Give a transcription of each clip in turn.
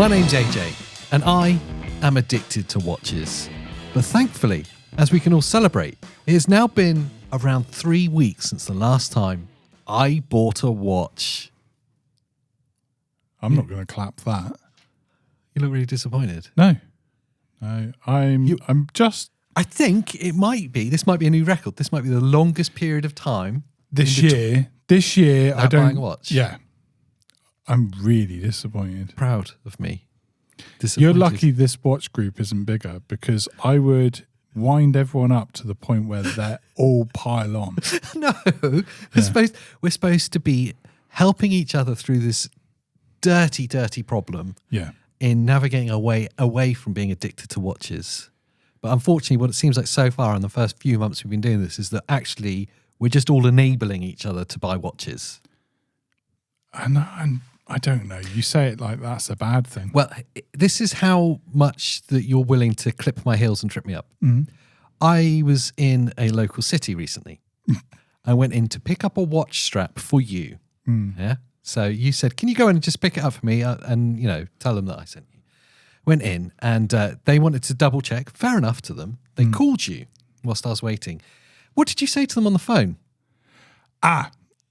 My name's AJ, and I am addicted to watches. But thankfully, as we can all celebrate, it has now been around 3 weeks since the last time I bought a watch. I'm not going to clap that. You look really disappointed. No, I'm just I think it might be. This might be a new record. This might be the longest period of time this year. I don't buying a watch. Yeah, I'm really disappointed. Proud of me. You're lucky this watch group isn't bigger, because I would wind everyone up to the point where they're all pile on. No, we're supposed to be helping each other through this dirty problem. Yeah. In navigating away from being addicted to watches. But unfortunately, what it seems like so far in the first few months we've been doing this is that actually we're just all enabling each other to buy watches. And I don't know. You say it like that's a bad thing. Well, this is how much that you're willing to clip my heels and trip me up. Mm. I was in a local city recently. I went in to pick up a watch strap for you. Mm. Yeah. So you said, can you go in and just pick it up for me and, tell them that I sent you. Went in and they wanted to double check. Fair enough to them. They called you whilst I was waiting. What did you say to them on the phone?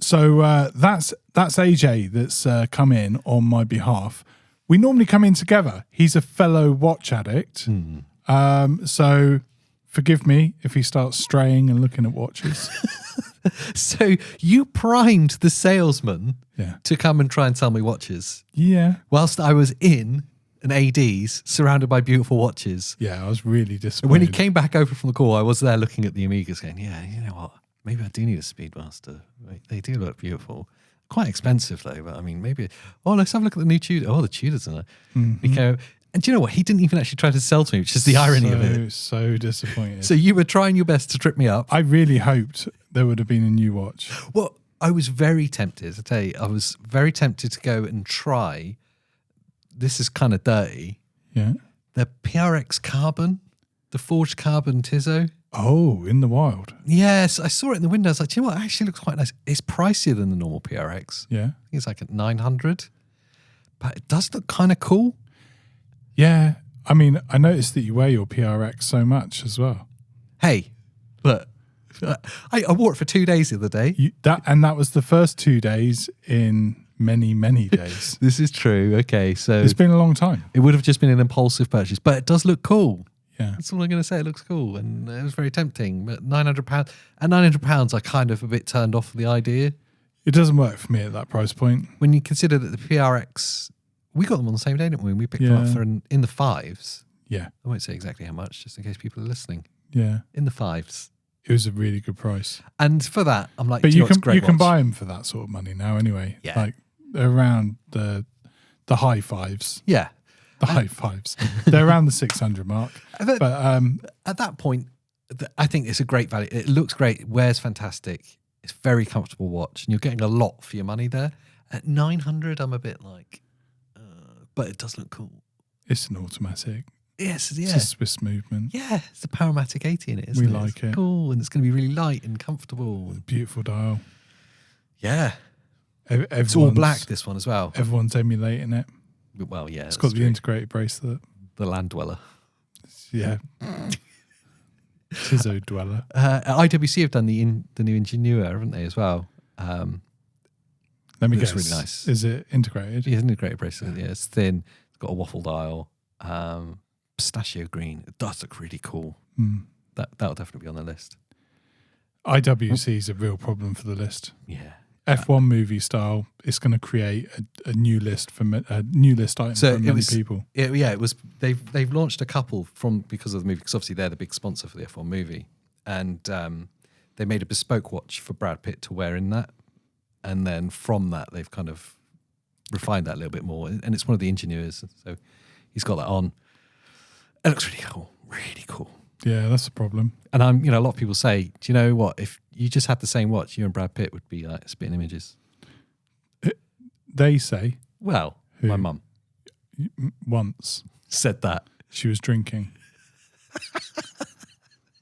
So that's AJ that's come in on my behalf. We normally come in together. He's a fellow watch addict. So forgive me if he starts straying and looking at watches. So you primed the salesman to come and try and sell me watches. Yeah. Whilst I was in an AD's surrounded by beautiful watches. Yeah, I was really disappointed. When he came back over from the call, I was there looking at the Amigas going, yeah, you know what? Maybe I do need a Speedmaster. They do look beautiful. Quite expensive though, but I mean, maybe, let's have a look at the new Tudor. Oh, the Tudors are there. And do you know what? He didn't even actually try to sell to me, which is the irony of it. So disappointed. So you were trying your best to trip me up. I really hoped there would have been a new watch. Well, I was very tempted, I tell you, I was very tempted to go and try, this is kind of dirty, the PRX Carbon, the forged carbon Tizzo. Oh, in the wild. Yes, I saw it in the window. I was like, do you know what? It actually looks quite nice. It's pricier than the normal PRX. Yeah. I think it's like at 900, but it does look kind of cool. Yeah. I mean, I noticed that you wear your PRX so much as well. Hey, look, I wore it for 2 days the other day. That was the first 2 days in many days. This is true. Okay, so it's been a long time. It would have just been an impulsive purchase, but it does look cool. Yeah, that's all I'm going to say. It looks cool, and it was very tempting. But £900, at £900, I kind of a bit turned off the idea. It doesn't work for me at that price point. When you consider that the PRX, we got them on the same day, didn't we? We picked them up for in the fives. Yeah, I won't say exactly how much, just in case people are listening. Yeah, in the fives. It was a really good price, and for that, I'm like, but you can buy them for that sort of money now, anyway. Yeah, like around the high fives. Yeah. The high fives. They're around the 600 mark. But at that point, I think it's a great value. It looks great. It wears fantastic. It's a very comfortable watch. And you're getting a lot for your money there. At 900, I'm a bit like, but it does look cool. It's an automatic. Yes, yeah. It's a Swiss movement. Yeah, it's a Powermatic 80 in it, isn't it? We like it. Cool, and it's going to be really light and comfortable. Beautiful dial. Yeah. It's all black, this one as well. Everyone's emulating it. Well, yeah. It's got the integrated bracelet. The land dweller. Yeah. Tizzo dweller. IWC have done the new Ingenua, haven't they, as well? Let me guess. It's really nice. Is it integrated? It's an integrated bracelet, yeah. It's thin. It's got a waffle dial. Pistachio green. It does look really cool. That'll definitely be on the list. IWC is a real problem for the list. Yeah. F1 movie style. It's going to create a new list for item for many people. It was. They've launched a couple because of the movie, because obviously they're the big sponsor for the F1 movie, and they made a bespoke watch for Brad Pitt to wear in that, and then from that they've kind of refined that a little bit more, and it's one of the Ingenuas, so he's got that on. It looks really cool, really cool. Yeah, that's a problem. And a lot of people say, do you know what? If you just had the same watch, you and Brad Pitt would be like spitting images. They say. Well, my mum once said that she was drinking.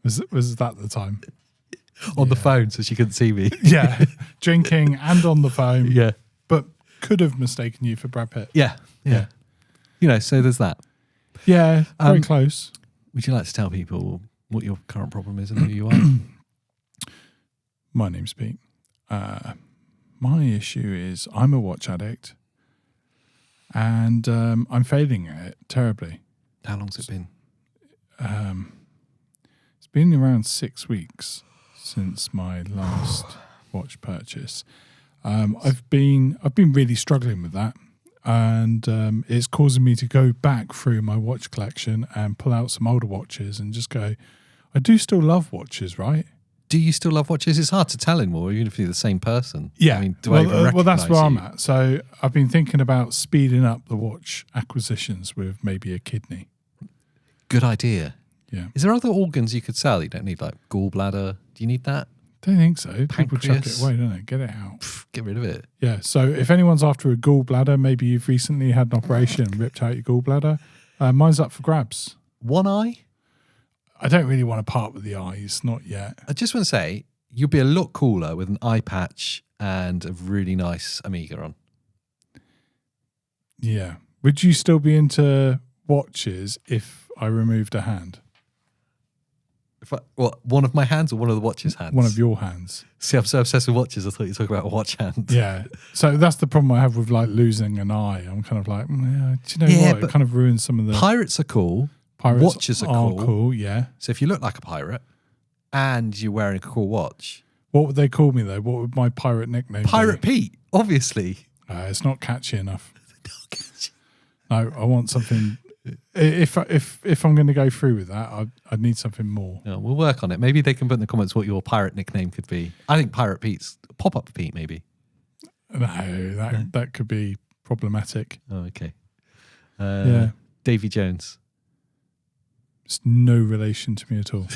was that the time? On the phone, so she couldn't see me. Yeah, drinking and on the phone. Yeah, but could have mistaken you for Brad Pitt. Yeah. So there's that. Yeah, very close. Would you like to tell people what your current problem is and who you are? My name's Pete. My issue is I'm a watch addict, and I'm failing at it terribly. How long's it been? It's been around 6 weeks since my last watch purchase. I've been really struggling with that, and it's causing me to go back through my watch collection and pull out some older watches and just go, I do still love watches, right? Do you still love watches? It's hard to tell anymore, even if you're the same person. Yeah. I mean, do I even recognise well, that's where you? I'm at. So I've been thinking about speeding up the watch acquisitions with maybe a kidney. Good idea. Yeah. Is there other organs you could sell? You don't need like gallbladder. Do you need that? Don't think so. People chuck it Pancreas? away, don't they? Get it out. Get rid of it. Yeah. So if anyone's after a gallbladder, maybe you've recently had an operation and ripped out your gallbladder, mine's up for grabs. One eye? I don't really want to part with the eyes, not yet. I just want to say, you'll be a lot cooler with an eye patch and a really nice Amiga on. Yeah. Would you still be into watches if I removed a hand? One of my hands or one of the watch's hands? One of your hands. See, I'm so obsessed with watches, I thought you were talking about a watch hand. Yeah. So that's the problem I have with like losing an eye. I'm kind of like, do you know what? It but kind of ruins some of the... Pirates are cool. Pirates watches are cool. Yeah. So if you look like a pirate and you're wearing a cool watch... What would they call me though? What would my pirate nickname Pirate be? Pete, obviously. It's not catchy enough. No, I want something... If I'm going to go through with that, I'd need something more. Yeah, we'll work on it. Maybe they can put in the comments what your pirate nickname could be. I think Pirate Pete's Pop-Up Pete, maybe. No, that could be problematic. Oh, okay. Yeah. Davy Jones. It's no relation to me at all.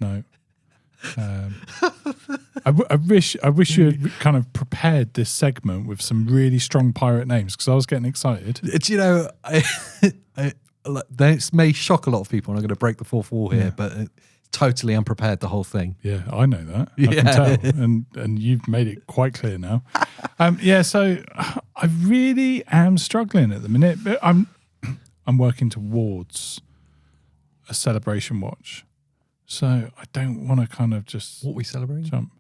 No. I wish you had kind of prepared this segment with some really strong pirate names because I was getting excited. Do you know, this may shock a lot of people, and I'm going to break the fourth wall here, but totally unprepared, the whole thing. Yeah, I know that. I can tell. And you've made it quite clear now. So I really am struggling at the minute, but I'm working towards a celebration watch. So I don't want to kind of just... What are we celebrating? Jump.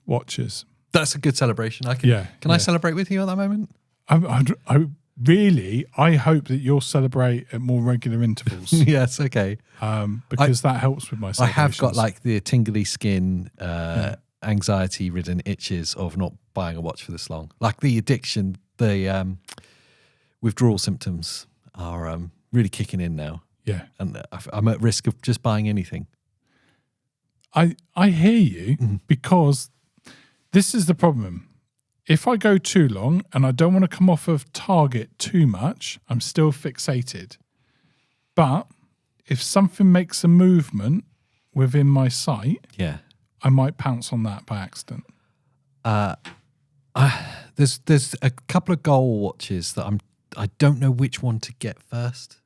Watches. That's a good celebration. Can I celebrate with you at that moment? I hope that you'll celebrate at more regular intervals. Yes, okay. Because that helps with my celebrations. I have got like the tingly skin, anxiety-ridden itches of not buying a watch for this long. Like the addiction, the withdrawal symptoms are really kicking in now. Yeah. And I'm at risk of just buying anything. I hear you because this is the problem. If I go too long and I don't want to come off of target too much, I'm still fixated. But if something makes a movement within my sight, I might pounce on that by accident. There's a couple of goal watches that I don't know which one to get first.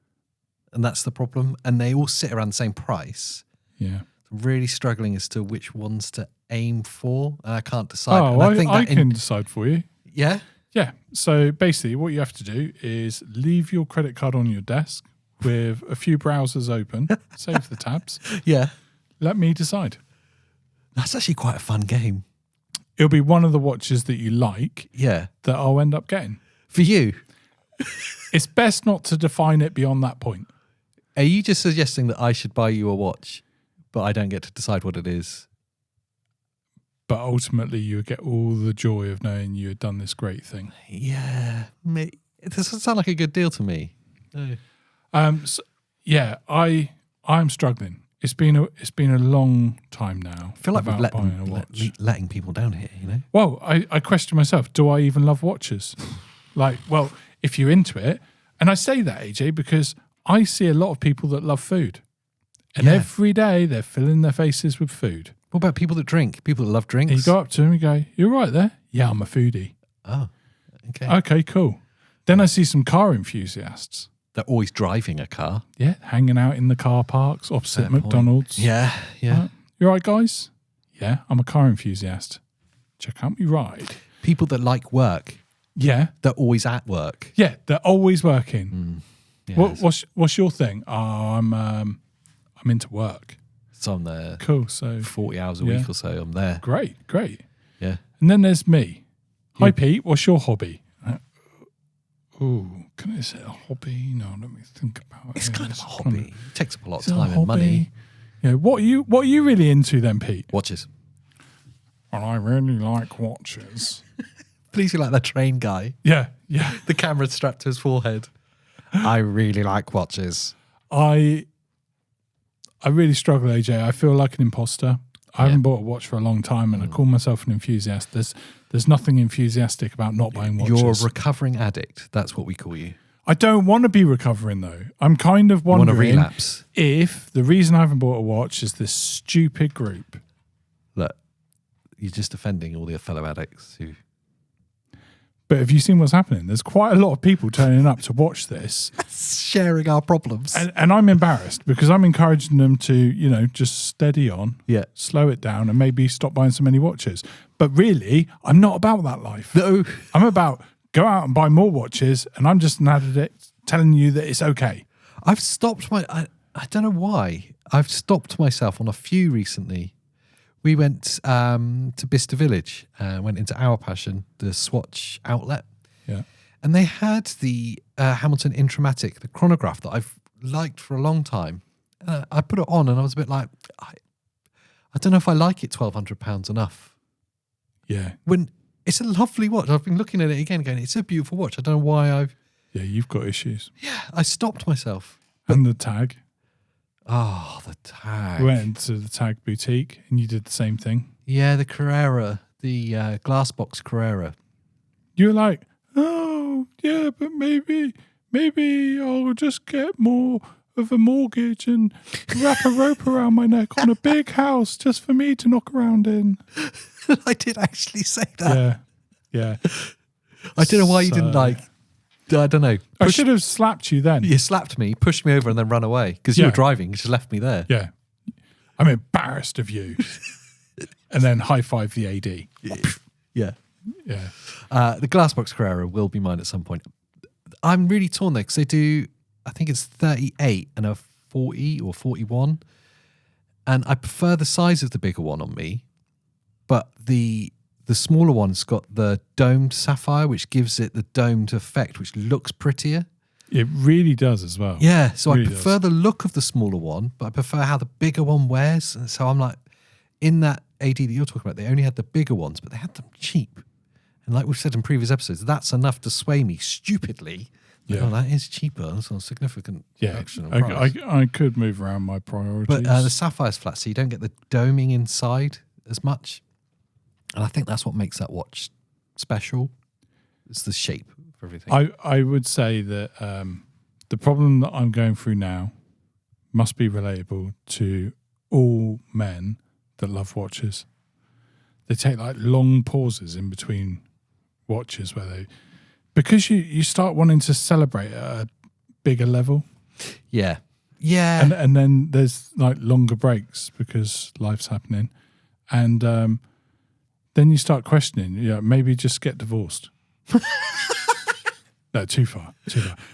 And that's the problem. And they all sit around the same price. Yeah. I'm really struggling as to which ones to aim for. And I can't decide. Oh, and I can decide for you. Yeah? Yeah. So basically what you have to do is leave your credit card on your desk with a few browsers open, save the tabs. Yeah. Let me decide. That's actually quite a fun game. It'll be one of the watches that you like that I'll end up getting. For you? It's best not to define it beyond that point. Are you just suggesting that I should buy you a watch, but I don't get to decide what it is? But ultimately, you get all the joy of knowing you had done this great thing. Yeah. It doesn't sound like a good deal to me. No. I'm struggling. It's been a long time now. I feel like we're letting people down here, you know? Well, I question myself, do I even love watches? If you're into it, and I say that, AJ, because I see a lot of people that love food. And every day they're filling their faces with food. What about people that drink? People that love drinks? And you go up to them and go, "You're right there." "Yeah, I'm a foodie." Oh, okay. Okay, cool. Then I see some car enthusiasts. They're always driving a car. Yeah, hanging out in the car parks opposite McDonald's. Yeah. You all right, guys? Yeah, I'm a car enthusiast. Check out me ride. People that like work Yeah. They're always at work. Yeah, they're always working. Yeah, What's your thing? Oh, I'm into work. so I'm there Cool. So 40 hours a week or so. I'm there. great. Yeah. And then there's me. Hi, Pete. What's your hobby? Can I say a hobby? No, let me think about it. It's kind of a hobby. It takes up a lot It's of a time and hobby. money. Yeah. What are you really into then, Pete? Watches. Well, I really like watches. Please, you like that train guy. Yeah. The camera strapped to his forehead. I really like watches. I really struggle, AJ. I feel like an imposter. I haven't bought a watch for a long time, and I call myself an enthusiast. There's nothing enthusiastic about not buying watches. You're a recovering addict. That's what we call you. I don't want to be recovering though. I'm kind of wondering You want to relapse? if the reason I haven't bought a watch is this stupid group. Look, you're just offending all the fellow addicts who... But have you seen what's happening? There's quite a lot of people turning up to watch this. sharing our problems. And I'm embarrassed because I'm encouraging them to, just steady on, slow it down, and maybe stop buying so many watches. But really, I'm not about that life. No. I'm about go out and buy more watches, and I'm just an addict telling you that it's okay. I've stopped I don't know why. I've stopped myself on a few recently. We went to Bicester Village, went into Our Passion, the Swatch outlet. Yeah. And they had the Hamilton Intramatic, the chronograph that I've liked for a long time. I put it on and I was a bit like, I don't know if I like it £1,200 enough. Yeah. When it's a lovely watch. I've been looking at it again going, it's a beautiful watch. I don't know why Yeah, you've got issues. Yeah, I stopped myself. And the tag. Oh, the tag. We went into the tag boutique and you did the same thing. Yeah, the Carrera, the glass box Carrera. You were like, oh, yeah, but maybe I'll just get more of a mortgage and wrap a rope around my neck on a big house just for me to knock around in. I did actually say that. Yeah. I don't know why you didn't I don't know. I should have slapped you then. You slapped me, pushed me over and then run away because you were driving. You just left me there. Yeah. I'm embarrassed of you. And then high-five the AD. Yeah. Yeah. The Glassbox Carrera will be mine at some point. I'm really torn there because they do, I think it's 38 and a 40 or 41. And I prefer the size of the bigger one on me. But the smaller one's got the domed sapphire, which gives it the domed effect, which looks prettier. It really does as well. Yeah, so Really I prefer the look of the smaller one, but I prefer how the bigger one wears. And so I'm like, in that AD that you're talking about, they only had the bigger ones, but they had them cheap. And like we've said in previous episodes, that's enough to sway me stupidly. Like, Yeah. oh, that is cheaper. That's a significant reduction in I, price. I could move around my priorities. But the sapphire's flat, so you don't get the doming inside as much. And I think that's what makes that watch special. It's the shape of everything. I would say that the problem that I'm going through now must be relatable to all men that love watches. They take like long pauses in between watches because you start wanting to celebrate at a bigger level. Yeah. And then there's like longer breaks because life's happening. And then you start questioning, maybe just get divorced. No, too far.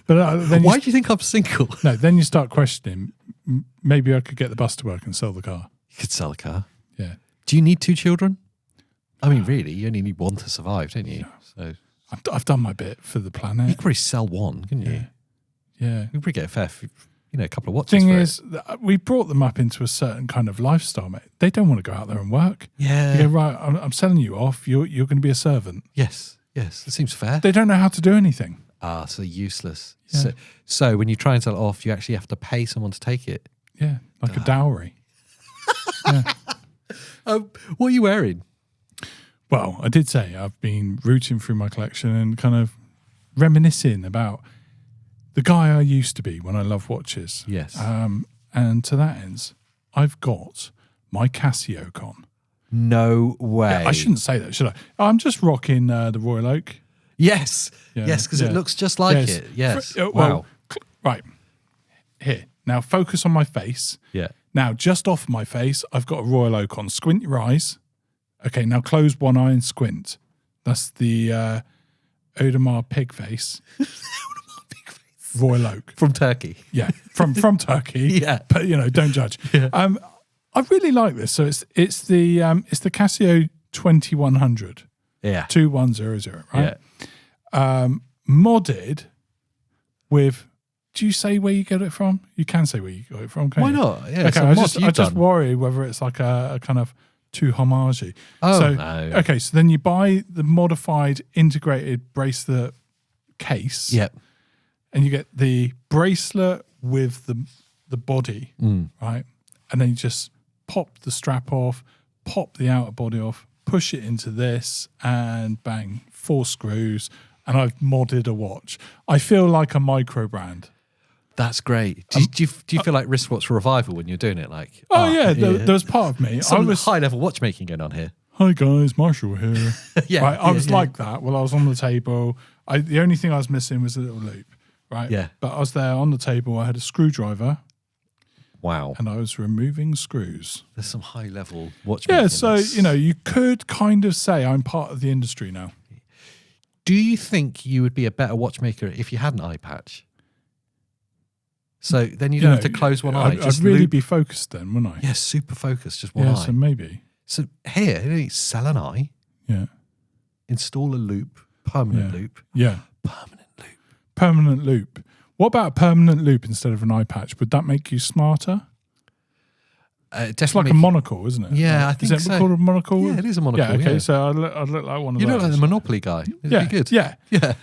But then Why do you think I'm single? No, then you start questioning, maybe I could get the bus to work and sell the car. You could sell a car. Yeah. Do you need 2 children? I mean, really, you only need 1 to survive, don't you? So I've done my bit for the you planet. could probably sell 1, couldn't you? Yeah. You could probably get a fair, a couple of watches. Thing for is, we brought them up into a certain kind of lifestyle, mate. They don't want to go out there and work. Yeah. You go, right, I'm selling you off. You're going to be a servant. Yes. It seems fair. They don't know how to do anything. So useless. Yeah. So when you try and sell it off, you actually have to pay someone to take it. Yeah, like a dowry. Yeah. What are you wearing? Well, I did say I've been rooting through my collection and kind of reminiscing about the guy I used to be when I loved watches. Yes. And to that end, I've got my Casio con. No way. Yeah, I shouldn't say that, should I? I'm just rocking the Royal Oak. Yes. Yeah, Yes, because yeah. it looks just like it. Yes. Wow. Right. Here. Now focus on my face. Yeah. Now, just off my face, I've got a Royal Oak on. Squint your eyes. Okay, now close one eye and squint. That's the Audemars pig face. Royal Oak. From Turkey. Yeah, from Turkey. Yeah. But don't judge. Yeah. I really like this. So it's the Casio 2100. Yeah. 2100, right? Yeah. Modded with. Do you say where you get it from? You can say where you got it from. Can't Why you? not? Yeah. Okay, I just worry whether it's like a kind of too homage. Oh, so, no. Okay, so then you buy the modified integrated bracelet case. Yep. And you get the bracelet with the body, right? And then you just pop the strap off, pop the outer body off, push it into this, and bang, 4 screws, and I've modded a watch. I feel like a micro brand. That's great. Do you feel like wristwatch revival when you're doing it? Like, there was part of me. Some high level watchmaking going on here. Hi guys, Marshall here. Yeah, right, I was like that while I was on the table. The only thing I was missing was a little loop, right? Yeah. But I was there on the table. I had a screwdriver. Wow. And I was removing screws. There's some high level watchmaking. Yeah, so, you could kind of say I'm part of the industry now. Do you think you would be a better watchmaker if you had an eye patch? So then you don't have to close one eye. I'd really be focused then, wouldn't I? Yeah, super focused, just one eye. So maybe. So here, sell an eye. Yeah. Install a loop, permanent loop. Yeah. Permanent loop. What about a permanent loop instead of an eye patch? Would that make you smarter? It's like a monocle, isn't it? Yeah, I think so. Is it called a monocle? Yeah, it is a monocle. Yeah, okay, so I'd look like one of those. You look like the Monopoly guy. It'd be good. Yeah. Yeah.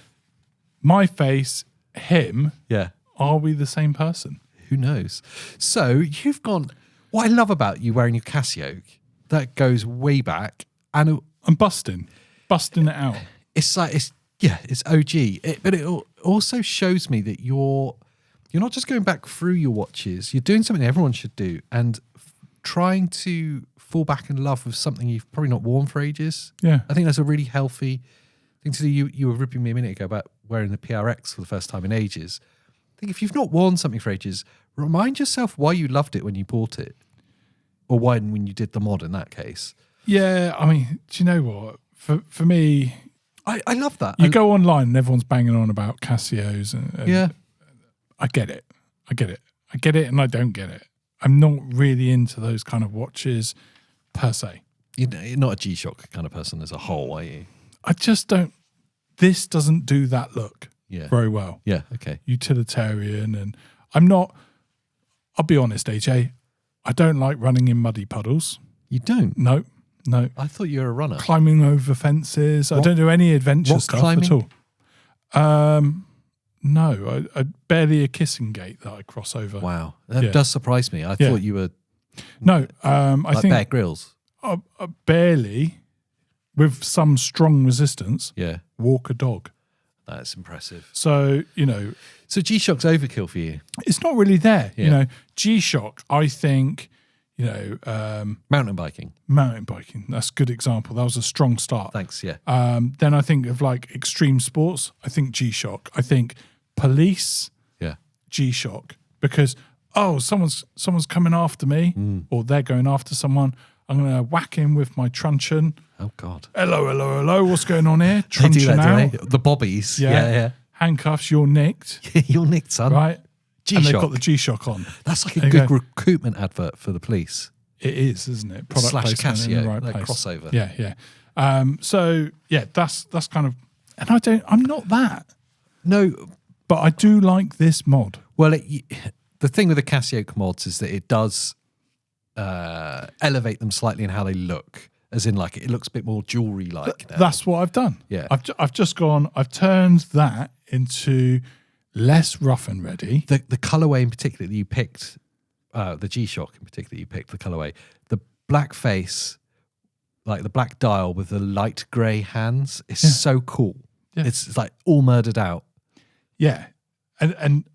My face, him. Yeah. Are we the same person? Who knows? So you've gone. What I love about you wearing your Casio, that goes way back, and I'm busting it out. It's like it's OG, but it also shows me that you're not just going back through your watches. You're doing something everyone should do, and trying to fall back in love with something you've probably not worn for ages. Yeah, I think that's a really healthy thing to do. You were ripping me a minute ago about wearing the PRX for the first time in ages. I think if you've not worn something for ages, remind yourself why you loved it when you bought it, or why when you did the mod in that case. Yeah, I mean, do you know what? For me, I love that. You go online and everyone's banging on about Casios. And yeah. I get it, and I don't get it. I'm not really into those kind of watches per se. You're not a G-Shock kind of person as a whole, are you? I just don't. This doesn't do that look very well. Yeah, okay. Utilitarian, and I'm not. I'll be honest, AJ. I don't like running in muddy puddles. You don't? No. I thought you were a runner. Climbing over fences. I don't do any adventure stuff climbing? at all. No, I barely a kissing gate that I cross over. Wow, that does surprise me. I thought you were. No, I like think Bear Grylls. Barely, with some strong resistance. Yeah, walk a dog. That's impressive. So so G-Shock's overkill for you. It's not really there. Yeah. G-Shock. I think. Mountain biking. That's a good example. That was a strong start. Thanks. Yeah. Then I think of like extreme sports. I think G-Shock. I think police. Yeah. G-Shock, because someone's coming after me, or they're going after someone. I'm going to whack him with my truncheon. Oh God. Hello. What's going on here? They do Truncheon that, out. don't they? The bobbies. Yeah. Handcuffs. You're nicked. You're nicked, son. Right. G-Shock. And they've got the G-Shock on. That's like a good recruitment advert for the police. It is, isn't it? Product / placement Casio, in the right place. crossover. Yeah. So that's kind of, and I'm not that. No, but I do like this mod. Well, the thing with the Casio mods is that it does elevate them slightly in how they look, as in like it looks a bit more jewelry-like. That's what I've done. Yeah, I've turned that into less rough and ready. The colorway in particular that you picked, the G-Shock in particular, you picked the colorway, the black face, like the black dial with the light grey hands, is so cool. Yeah. It's like all murdered out. Yeah, and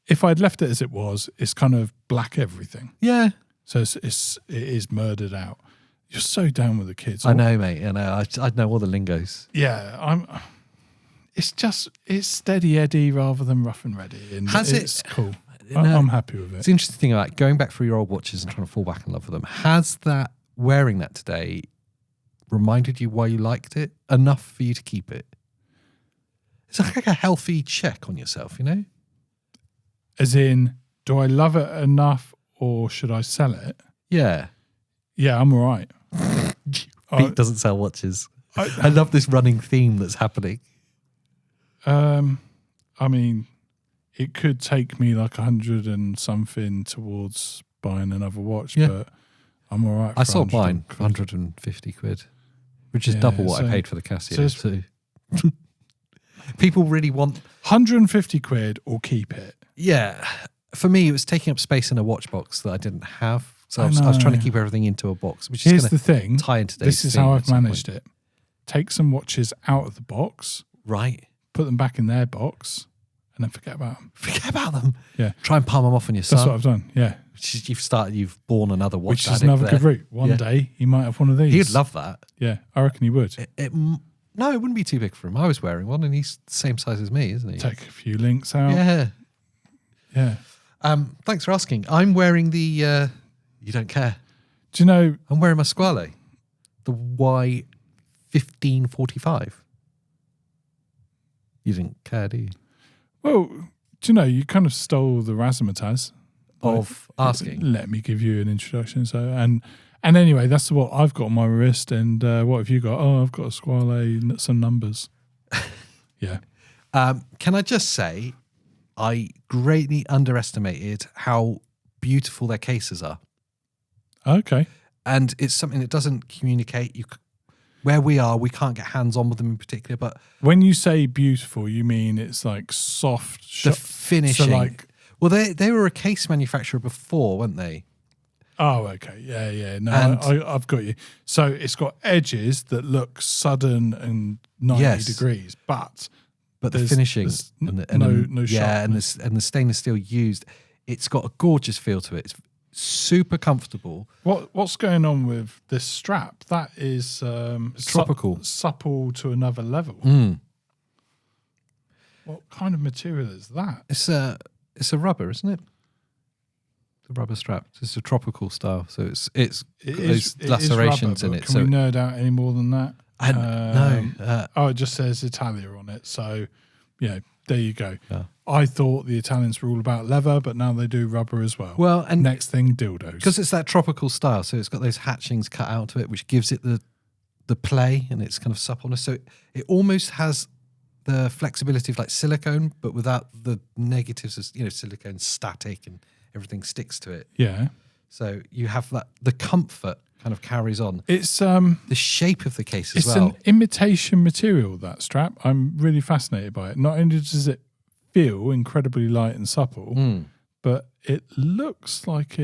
if I'd left it as it was, it's kind of black everything. Yeah. So it is murdered out. You're so down with the kids. I know, mate. I know. I know all the lingos. Yeah, it's steady Eddie rather than rough and ready. And it's cool. I'm happy with it. It's the interesting thing about going back through your old watches and trying to fall back in love with them. Has that wearing that today reminded you why you liked it enough for you to keep it? It's like a healthy check on yourself, you know? As in, do I love it enough or should I sell it? Yeah. Yeah, I'm all right. Pete doesn't sell watches. I love this running theme that's happening. I mean, it could take me like 100 and something towards buying another watch, but I'm all right. I sold mine for 150 quid, which is double what I paid for the Casio. So people really want 150 quid or keep it. Yeah. For me, it was taking up space in a watch box that I didn't have. So I was trying to keep everything into a box, which Here's is the thing. tie into this is how I've managed it. Take some watches out of the box. Right. Put them back in their box and then forget about them. Forget about them. Yeah. Try and palm them off on your son. That's what I've done. Yeah. You've born another watch. Which is another good route. One day he might have one of these. He'd love that. Yeah. I reckon he would. No, it wouldn't be too big for him. I was wearing one and he's the same size as me, isn't he? Take a few links out. Yeah. Yeah. Thanks for asking. I'm wearing the, you don't care. Do you know? I'm wearing my Squale. The Y1545. You didn't care, do you? Well, do you know, you kind of stole the razzmatazz of asking. Let me give you an introduction. So, and anyway, that's what I've got on my wrist. And what have you got? Oh, I've got a Squale, some numbers. Yeah. Can I just say, I greatly underestimated how beautiful their cases are. Okay. And it's something that doesn't communicate. Where we are, we can't get hands-on with them in particular. But when you say beautiful, you mean it's like soft. The finishing. So like, well, they were a case manufacturer before, weren't they? Oh, okay. Yeah. No, I've got you. So it's got edges that look sudden and 90 degrees, but the finishing no sharpness. Yeah, and the stainless steel used, it's got a gorgeous feel to it. It's super comfortable. What's going on with this strap? That is tropical, supple to another level. What kind of material is that? It's a rubber, isn't it? The rubber strap. It's a tropical style, so it's those lacerations rubber, in it. Can we nerd out any more than that? No. It just says Italia on it. So, there you go. Yeah. I thought the Italians were all about leather, but now they do rubber as well. Well, and next thing, dildos. Because it's that tropical style, so it's got those hatchings cut out to it, which gives it the play and its kind of suppleness. So it almost has the flexibility of like silicone, but without the negatives of silicone's static and everything sticks to it. Yeah. So you have that, the comfort kind of carries on. It's the shape of the case as well. It's an imitation material, that strap. I'm really fascinated by it. Not only does it feel incredibly light and supple, but it looks like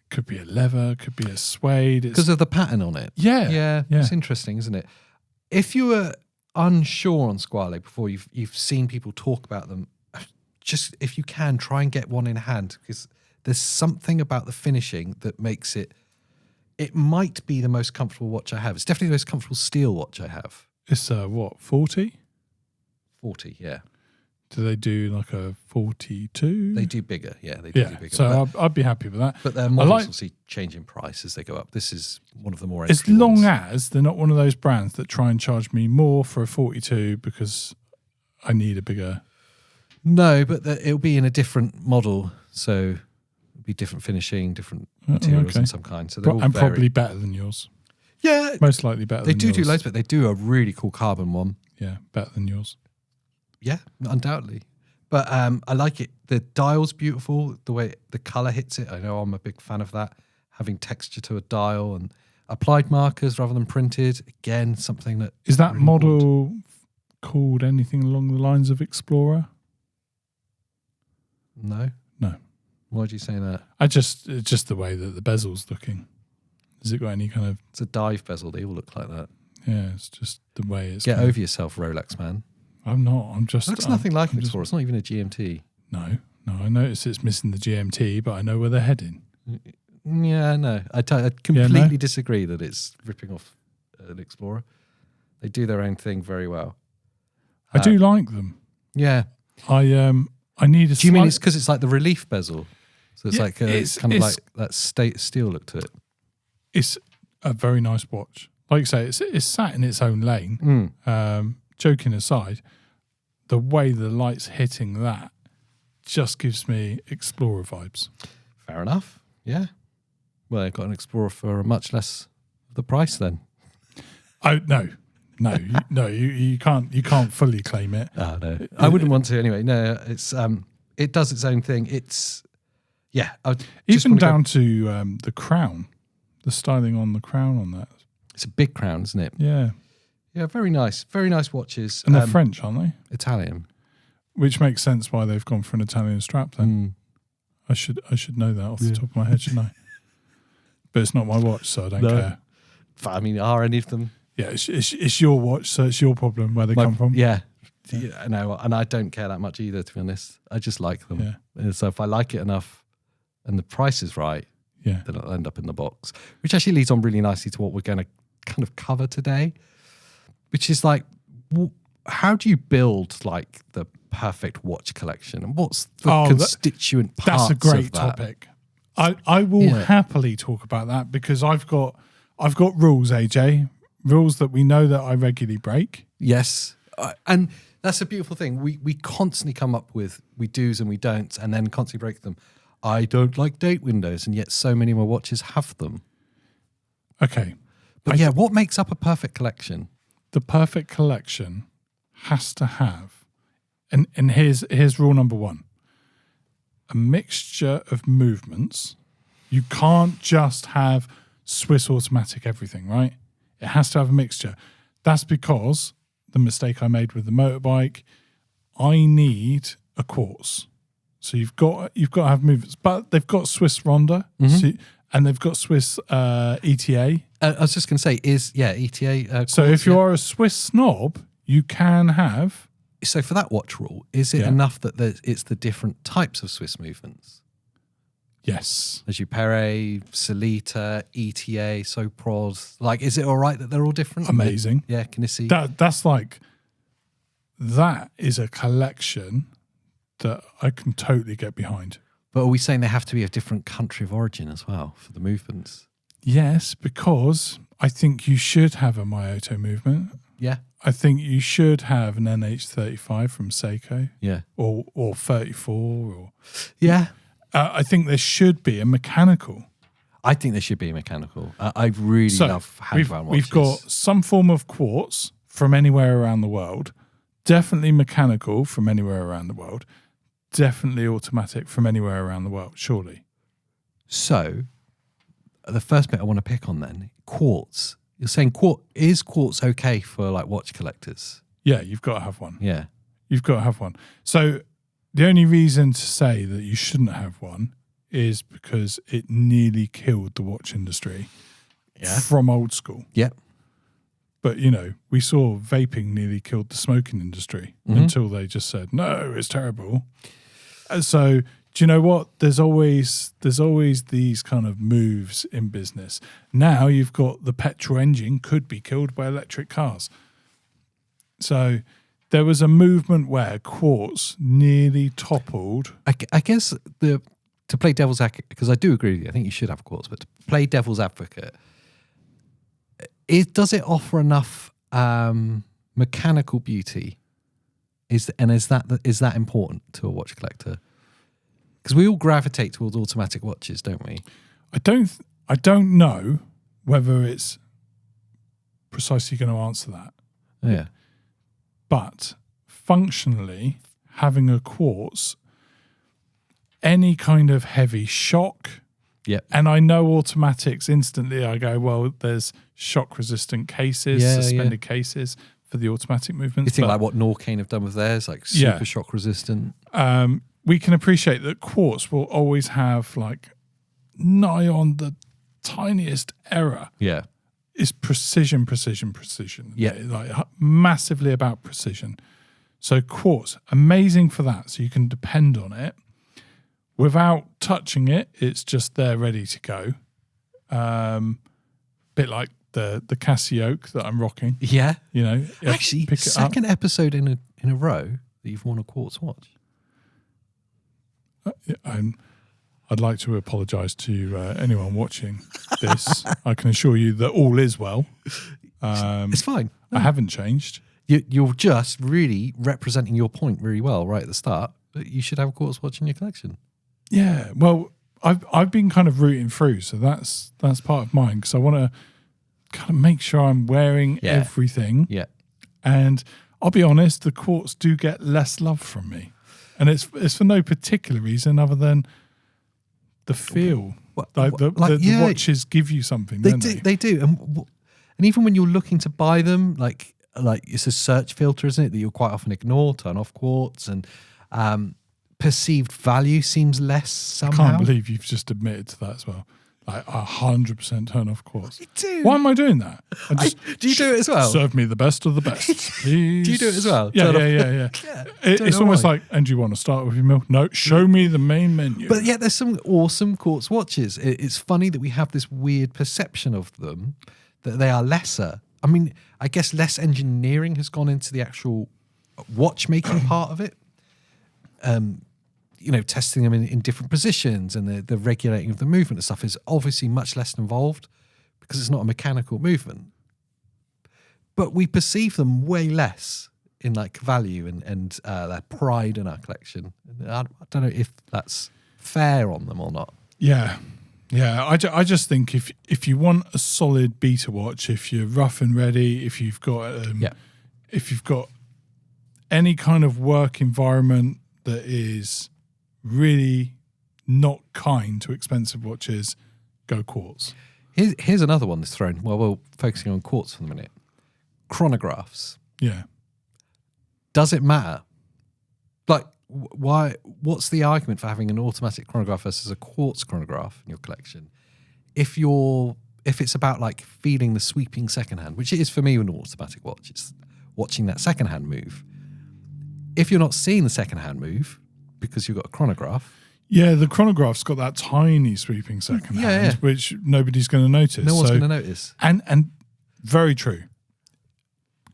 could be a leather, could be a suede. Because of the pattern on it. Yeah. It's interesting, isn't it? If you were unsure on Squale before, you've seen people talk about them, just if you can, try and get one in hand, because there's something about the finishing that makes it might be the most comfortable watch I have. It's definitely the most comfortable steel watch I have. It's 40? 40, yeah. Do they do like a 42? They do bigger, yeah. They do bigger. So I'd be happy with that. But their models obviously change in price as they go up. This is one of the more as long as they're not one of those brands that try and charge me more for a 42 because I need a bigger... No, but it'll be in a different model, so it'll be different finishing, different materials of some kind. So they're all probably better than yours. Yeah. Most likely better than yours. They do loads, but they do a really cool carbon one. Yeah, better than yours. Yeah, undoubtedly. But I like it. The dial's beautiful, the way the colour hits it. I know I'm a big fan of that. Having texture to a dial and applied markers rather than printed. Again, something that... Is that really model called anything along the lines of Explorer? No. Why'd you say that? It's just the way that the bezel's looking. Has it got any kind of... It's a dive bezel. They all look like that. Yeah, it's just the way it's... Get over yourself, Rolex man. I'm not. I'm just... It looks nothing like an Explorer. It's not even a GMT. No. I notice it's missing the GMT, but I know where they're heading. Yeah, no. I completely disagree that it's ripping off an Explorer. They do their own thing very well. I do like them. Yeah. I need a... Do you mean it's because it's like the relief bezel? So it's like it's kind of like that steel look to it. It's a very nice watch. Like you say, it's sat in its own lane. joking aside, the way the light's hitting that just gives me Explorer vibes. Fair enough. Yeah. Well, they've got an Explorer for much less the price then. Oh no, you can't fully claim it. Oh, no. I wouldn't want to anyway. No, it's it does its own thing. It's even down to the crown, the styling on the crown on that. It's a big crown, isn't it? Yeah. Yeah, very nice watches. And they're French, aren't they? Italian. Which makes sense why they've gone for an Italian strap then. I should know that off the top of my head, shouldn't I? But it's not my watch, so I don't care. But, I mean, are any of them? Yeah, it's your watch, so it's your problem where they come from. Yeah. I know, and I don't care that much either, to be honest. I just like them. Yeah. And so if I like it enough and the price is right, Yeah. then it'll end up in the box. Which actually leads on really nicely to what we're going to kind of cover today, which is like, how do you build like the perfect watch collection, and what's the constituent parts That's a great of that? topic. I will happily talk about that because I've got rules, AJ, rules that we know that I regularly break. Yes, and that's a beautiful thing. We constantly come up with we do's and we don'ts, and then constantly break them. I don't like date windows, and yet so many of my watches have them. Okay, but what makes up a perfect collection? The perfect collection has to have, and here's rule number one: a mixture of movements. You can't just have Swiss automatic everything, right? It has to have a mixture. That's because the mistake I made with the motorbike, I need a quartz. So you've got to have movements, but they've got Swiss Ronda, and they've got Swiss ETA. I was just going to say, ETA. So if you are a Swiss snob, you can have. So for that watch rule, is it enough that it's the different types of Swiss movements? Yes. As you Perret, Solita, ETA, Sopros. Like, is it all right that they're all different? Amazing. Yeah, can you see? That is a collection that I can totally get behind. But are we saying they have to be a different country of origin as well for the movements? Yes, because I think you should have a Myoto movement. Yeah. I think you should have an NH35 from Seiko. Yeah. Or 34. Or yeah. I think there should be a mechanical. I think there should be a mechanical. I really love handbound watches. We've got some form of quartz from anywhere around the world. Definitely mechanical from anywhere around the world. Definitely automatic from anywhere around the world, surely. So, the first bit I want to pick on then, quartz. You're saying is quartz okay for like watch collectors? Yeah, you've got to have one. Yeah. You've got to have one. So the only reason to say that you shouldn't have one is because it nearly killed the watch industry from old school. Yeah. But, we saw vaping nearly killed the smoking industry until they just said, no, it's terrible. And so, do you know what? There's always these kind of moves in business. Now you've got the petrol engine could be killed by electric cars. So there was a movement where quartz nearly toppled. I guess to play devil's advocate, because I do agree with you, I think you should have quartz, but to play devil's advocate, does it offer enough mechanical beauty? Is that important to a watch collector? Because we all gravitate towards automatic watches, don't we? I don't know whether it's precisely going to answer that. Yeah. But functionally, having a quartz, any kind of heavy shock. Yeah. And I know automatics instantly. I go, well, there's shock resistant cases, suspended cases for the automatic movements. You think like what Norcane have done with theirs, like super shock resistant? We can appreciate that quartz will always have like nigh on the tiniest error. Yeah. It's precision. Yeah. Like massively about precision. So quartz, amazing for that. So you can depend on it. Without touching it, it's just there ready to go. Bit like the Casio that I'm rocking. Yeah. Actually, pick second episode in a row that you've worn a quartz watch. I'd like to apologise to anyone watching this. I can assure you that all is well. It's fine. I haven't changed. You're just really representing your point really well right at the start. That you should have a quartz watch in your collection. Yeah, well, I've been kind of rooting through, so that's part of mine because I want to kind of make sure I'm wearing everything. Yeah. And I'll be honest, the quartz do get less love from me, and it's for no particular reason other than the feel. The watches give you something. They do, and even when you're looking to buy them, like it's a search filter, isn't it? That you'll quite often ignore, turn off quartz, and perceived value seems less somehow. I can't believe you've just admitted to that as well. Like 100% turn off quartz. I do. Why am I doing that? Do you do it as well? Serve me the best of the best, please. Do you do it as well? Yeah. It's almost like, and do you want to start with your meal? No, show me the main menu. But yeah, there's some awesome quartz watches. It's funny that we have this weird perception of them, that they are lesser. I mean, I guess less engineering has gone into the actual watchmaking part of it. Testing them in different positions and the regulating of the movement and stuff is obviously much less involved because it's not a mechanical movement. But we perceive them way less in like value and their pride in our collection. I don't know if that's fair on them or not. Yeah. I just think if you want a solid beta watch, if you're rough and ready, if you've got any kind of work environment that is really not kind to expensive watches, go quartz. Here's another one that's thrown. Well, we're focusing on quartz for the minute. Chronographs. Yeah. Does it matter? Like, why? What's the argument for having an automatic chronograph versus a quartz chronograph in your collection? If it's about like feeling the sweeping second hand, which it is for me with an automatic watch, it's watching that second hand move. If you're not seeing the second hand move because you've got a chronograph. Yeah, the chronograph's got that tiny sweeping second hand, which nobody's going to notice. No one's going to notice. And very true.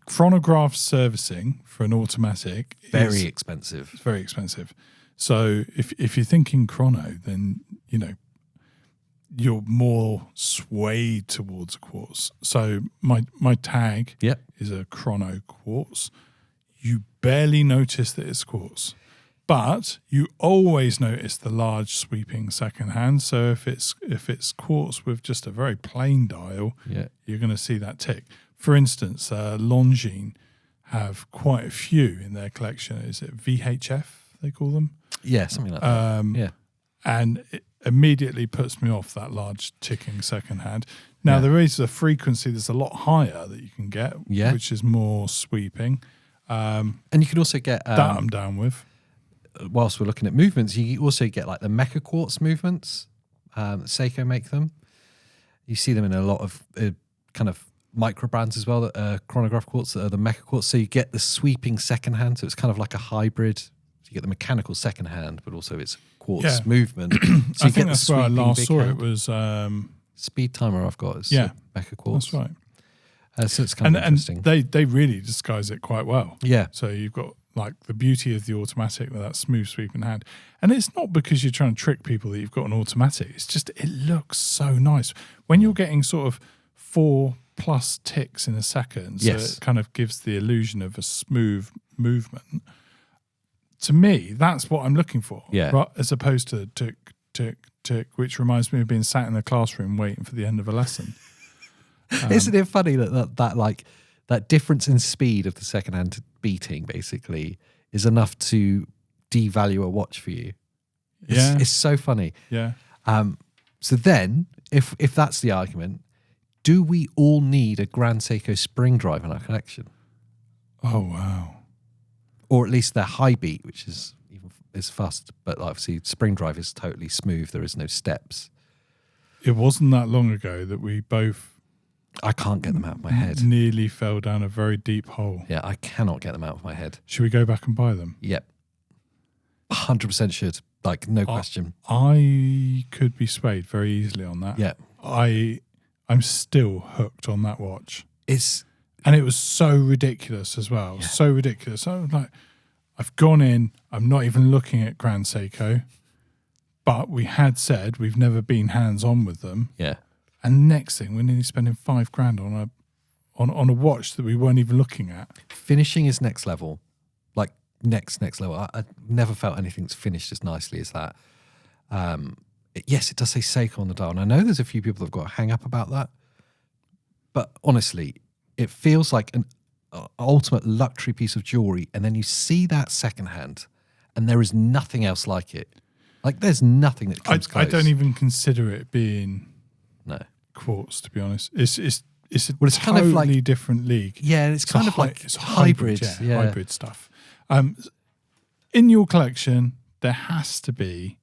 Chronograph servicing for an automatic is very expensive. It's very expensive. So if you're thinking chrono, then you're more swayed towards a quartz. So my tag is a chrono quartz. You barely notice that it's quartz. But you always notice the large sweeping second hand. So if it's quartz with just a very plain dial, you're going to see that tick. For instance, Longines have quite a few in their collection. Is it VHF they call them? Yeah, something like that. And it immediately puts me off that large ticking second hand. Now there is a frequency that's a lot higher that you can get, which is more sweeping. And you can also get that I'm down with. Whilst we're looking at movements, you also get like the mecha quartz movements. Seiko make them. You see them in a lot of kind of micro brands as well, that are chronograph quartz, that are the mecha quartz. So you get the sweeping second hand. So it's kind of like a hybrid. So you get the mechanical second hand, but also it's quartz movement. So I think that's where I last saw it was Speed Timer. I've got is mecha quartz. That's right. So it's kind of interesting. And they really disguise it quite well. Yeah. So you've got like the beauty of the automatic with that smooth sweeping hand. And it's not because you're trying to trick people that you've got an automatic. It's just, it looks so nice. When you're getting sort of 4+ ticks in a second, so it kind of gives the illusion of a smooth movement. To me, that's what I'm looking for. Yeah. Right? As opposed to tick, tick, tick, which reminds me of being sat in the classroom waiting for the end of a lesson. Isn't it funny that like that difference in speed of the second hand beating basically is enough to devalue a watch for you? It's so funny. Yeah. So then, if that's the argument, do we all need a Grand Seiko spring drive in our collection? Oh wow! Or at least their high beat, which is fast, but obviously spring drive is totally smooth. There is no steps. It wasn't that long ago that we both. I can't get them out of my head. Nearly fell down a very deep hole. Yeah, I cannot get them out of my head. Should we go back and buy them? Yep. 100% should. Like, no question. I could be swayed very easily on that. Yeah. I'm still hooked on that watch. And it was so ridiculous as well. Yeah. So ridiculous. So like, I've gone in, I'm not even looking at Grand Seiko, but we had said we've never been hands-on with them. Yeah. And next thing, we're nearly spending $5,000 on a watch that we weren't even looking at. Finishing is next level, like next level. I never felt anything's finished as nicely as that. Yes, it does say Seiko on the dial, and I know there's a few people that've got a hang up about that. But honestly, it feels like an ultimate luxury piece of jewelry, and then you see that secondhand, and there is nothing else like it. Like there's nothing that comes close. I don't even consider it being no quartz, to be honest. It's a it's totally kind of like, different league. Yeah, it's kind of like it's hybrid. Hybrid stuff. In your collection, there has to be,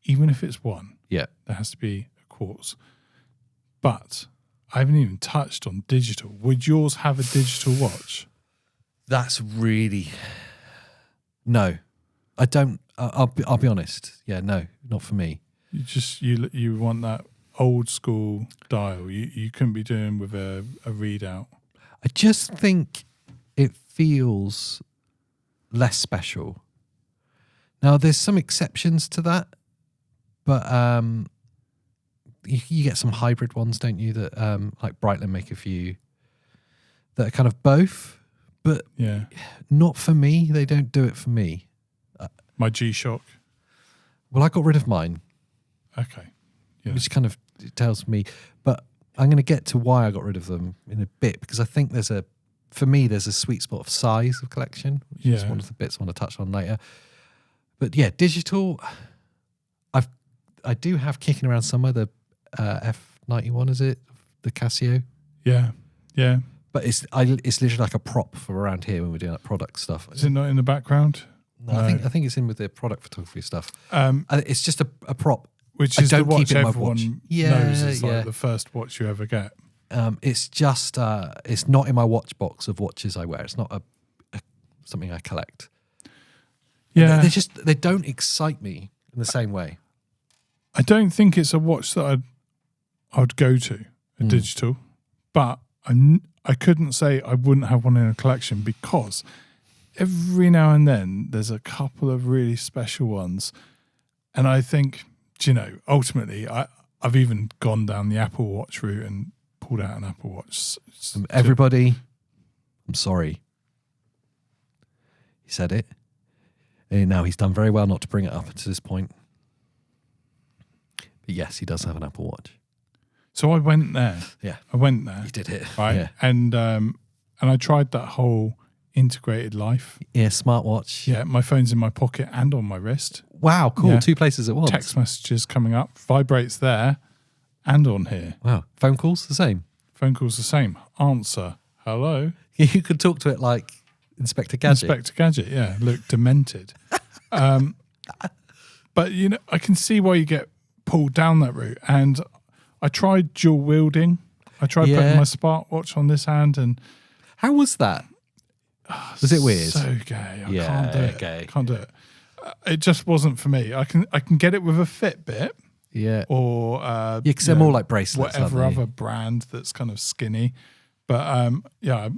even if it's one, there has to be a quartz. But I haven't even touched on digital. Would yours have a digital watch? That's really no. I don't. I'll be honest. Yeah, no, not for me. You want that old school dial. You couldn't be doing with a readout. I just think it feels less special. Now, there's some exceptions to that, but you get some hybrid ones, don't you? That like Breitling make a few that are kind of both, but not for me. They don't do it for me. My G-Shock. Well, I got rid of mine. Okay. Yeah. Which kind of tells me, but I'm going to get to why I got rid of them in a bit, because I think there's a sweet spot of size of collection, which is one of the bits I want to touch on later. But yeah, digital, I do have kicking around somewhere the F91, is it? The Casio? Yeah. Yeah. But it's literally like a prop for around here when we're doing that product stuff. Is it not in the background? No, I think it's in with the product photography stuff. It's just a prop. Which is the watch everyone knows is like the first watch you ever get. It's just it's not in my watch box of watches I wear. It's not a something I collect. Yeah, they don't excite me in the same way. I don't think it's a watch that I would go to a digital, but I couldn't say I wouldn't have one in a collection, because every now and then there's a couple of really special ones, and I think, ultimately I've even gone down the Apple Watch route and pulled out an Apple Watch. Everybody, I'm sorry. He said it. And now he's done very well not to bring it up to this point. But yes, he does have an Apple Watch. So I went there. Yeah. I went there. You did it. Right. Yeah. And I tried that whole integrated life. Yeah, smartwatch. Yeah, my phone's in my pocket and on my wrist. Wow, cool. Yeah. 2 places at once. Text messages coming up, vibrates there and on here. Wow. Phone calls, the same. Phone calls the same. Answer. Hello. You could talk to it like Inspector Gadget. Inspector Gadget, yeah. Look demented. But, I can see why you get pulled down that route. And I tried dual wielding. I tried putting my smartwatch on this hand, and how was that? Was it weird? So gay. I can't do it. Gay. Can't do it. It just wasn't for me. I can get it with a Fitbit. Yeah. Or because they're more like bracelets. Whatever other brand that's kind of skinny. But I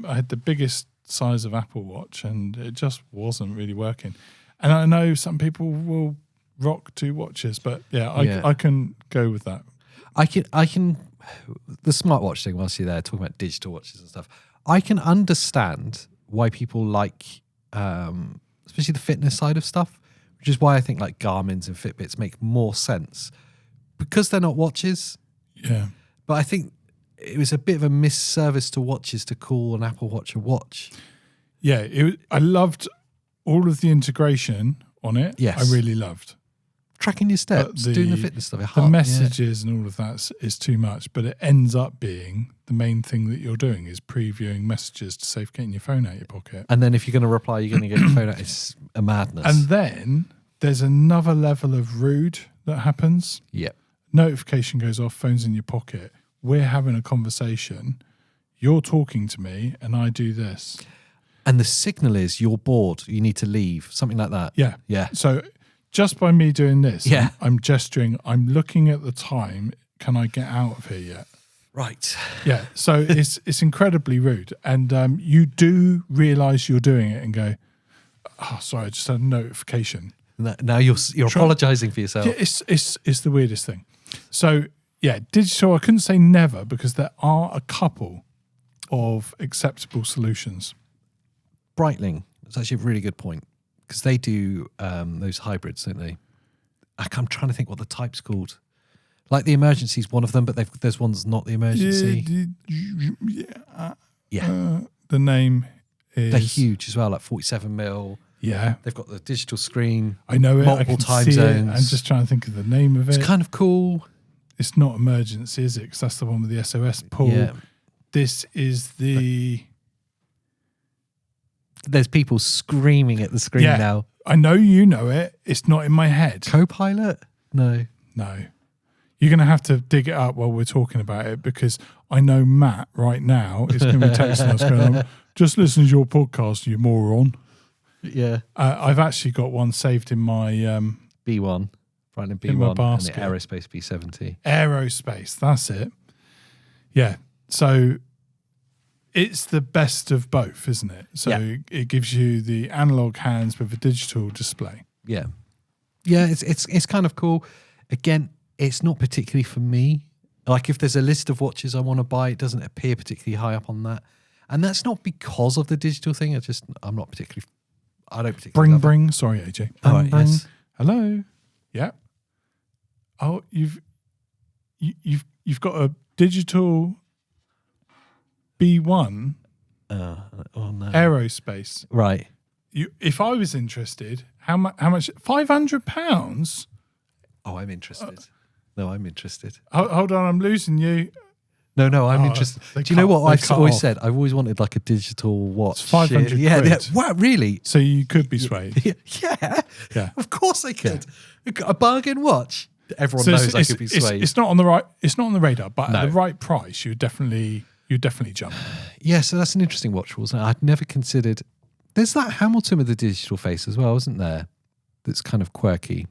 had the biggest size of Apple Watch, and it just wasn't really working. And I know some people will rock 2 watches, but I can go with that. I can the smartwatch thing, whilst you're there talking about digital watches and stuff, I can understand why people like especially the fitness side of stuff, which is why I think like Garmin's and Fitbits make more sense, because they're not watches. Yeah. But I think it was a bit of a misservice to watches to call an Apple Watch a watch. Yeah, I loved all of the integration on it. Yes. I really loved. Tracking your steps, doing the fitness stuff. The messages and all of that is too much, but it ends up being the main thing that you're doing is previewing messages to save getting your phone out of your pocket. And then if you're going to reply, you're going to get your phone out. It's a madness. And then there's another level of rude that happens. Yep. Notification goes off, phone's in your pocket. We're having a conversation. You're talking to me and I do this. And the signal is you're bored, you need to leave, something like that. Yeah. Yeah. So just by me doing this, yeah. I'm gesturing, I'm looking at the time. Can I get out of here yet? Right. Yeah. So it's incredibly rude. And you do realise you're doing it and go, oh, sorry, I just had a notification. Now you're apologising for yourself. Yeah, it's the weirdest thing. So, yeah, digital, I couldn't say never, because there are a couple of acceptable solutions. Breitling. It's actually a really good point because they do those hybrids, don't they? I'm trying to think what the type's called. Like the emergency is one of them, but there's one that's not the emergency. The name is... They're huge as well, like 47 mil. Yeah. They've got the digital screen. I know it. Multiple I can time see zones. it. I'm just trying to think of the name of it. It's kind of cool. It's not emergency, is it? Because that's the one with the SOS pull. Yeah. This is the... There's people screaming at the screen now. I know you know it. It's not in my head. Copilot? No. No. You're going to have to dig it up while we're talking about it because I know Matt right now is going to be texting us going, just listen to your podcast, you moron. Yeah. I've actually got one saved in my... B1. Brightling in my B1 and basket. the Aerospace B70. Aerospace, that's it. Yeah. So it's the best of both, isn't it? So it gives you the analog hands with a digital display. Yeah. Yeah, it's kind of cool. Again, it's not particularly for me. Like if there's a list of watches I want to buy, it doesn't appear particularly high up on that. And that's not because of the digital thing. I'm not particularly... I don't particularly... Bring. Sorry, AJ. Bring. Yes. Hello. Yeah. Oh, you've got a digital B1 oh no. Aerospace. Right. If I was interested, how much? £500? Oh, I'm interested. No, I'm interested. Hold on, I'm losing you. No, I'm interested. Do you know what I've always said? I've always wanted like a digital watch. It's 500 quid. Yeah. Wow, really? So you could be swayed. Yeah. Of course I could. A bargain watch. Everyone knows I could be swayed. It's not on the right. It's not on the radar, but at the right price, you definitely jump. Yeah, so that's an interesting watch, wasn't it? I'd never considered. There's that Hamilton with the digital face as well, isn't there? That's kind of quirky.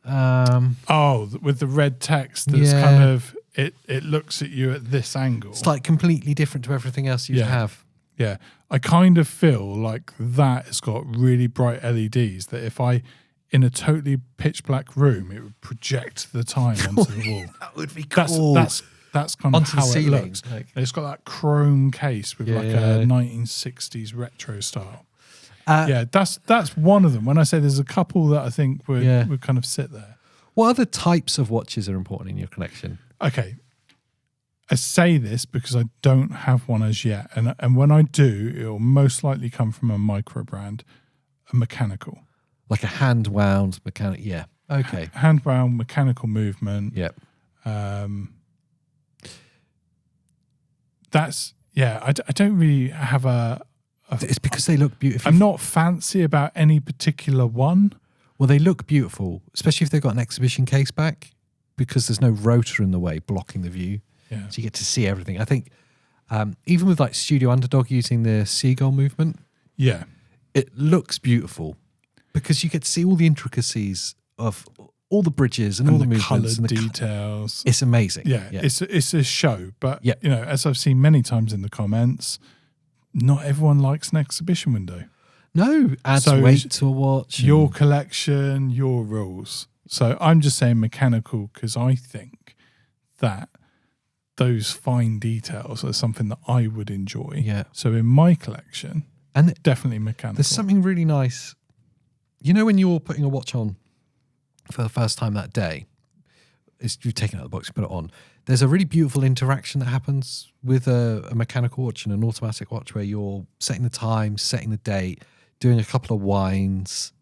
With the red text that's kind of it looks at you at this angle. It's like completely different to everything else you have. Yeah. I kind of feel like that has got really bright LEDs that if I in a totally pitch black room, it would project the time onto the wall. That would be cool. That's kind of onto how the it ceiling. looks. It's got that chrome case with like a 1960s retro style. That's one of them. When I say there's a couple that I think would kind of sit there. What other types of watches are important in your collection? Okay. I say this because I don't have one as yet. And when I do, it'll most likely come from a micro brand, a mechanical. Like a hand wound mechanic. Yeah. Okay. Hand wound mechanical movement. Yep. I don't really have it's because they look beautiful. I'm not fancy about any particular one. Well, they look beautiful, especially if they've got an exhibition case back, because there's no rotor in the way blocking the view. Yeah. So you get to see everything. I think even with like Studio Underdog using the seagull movement, it looks beautiful because you get to see all the intricacies of all the bridges and all the movements coloured and the details. It's amazing. Yeah. It's a show, but as I've seen many times in the comments, not everyone likes an exhibition window. No, adds weight to a watch. Your collection, your rules. So I'm just saying mechanical because I think that those fine details are something that I would enjoy. Yeah. So in my collection, and definitely mechanical. There's something really nice. You know when you're putting a watch on for the first time that day, you've taken it out of the box, you put it on. There's a really beautiful interaction that happens with a mechanical watch and an automatic watch where you're setting the time, setting the date, doing a couple of winds,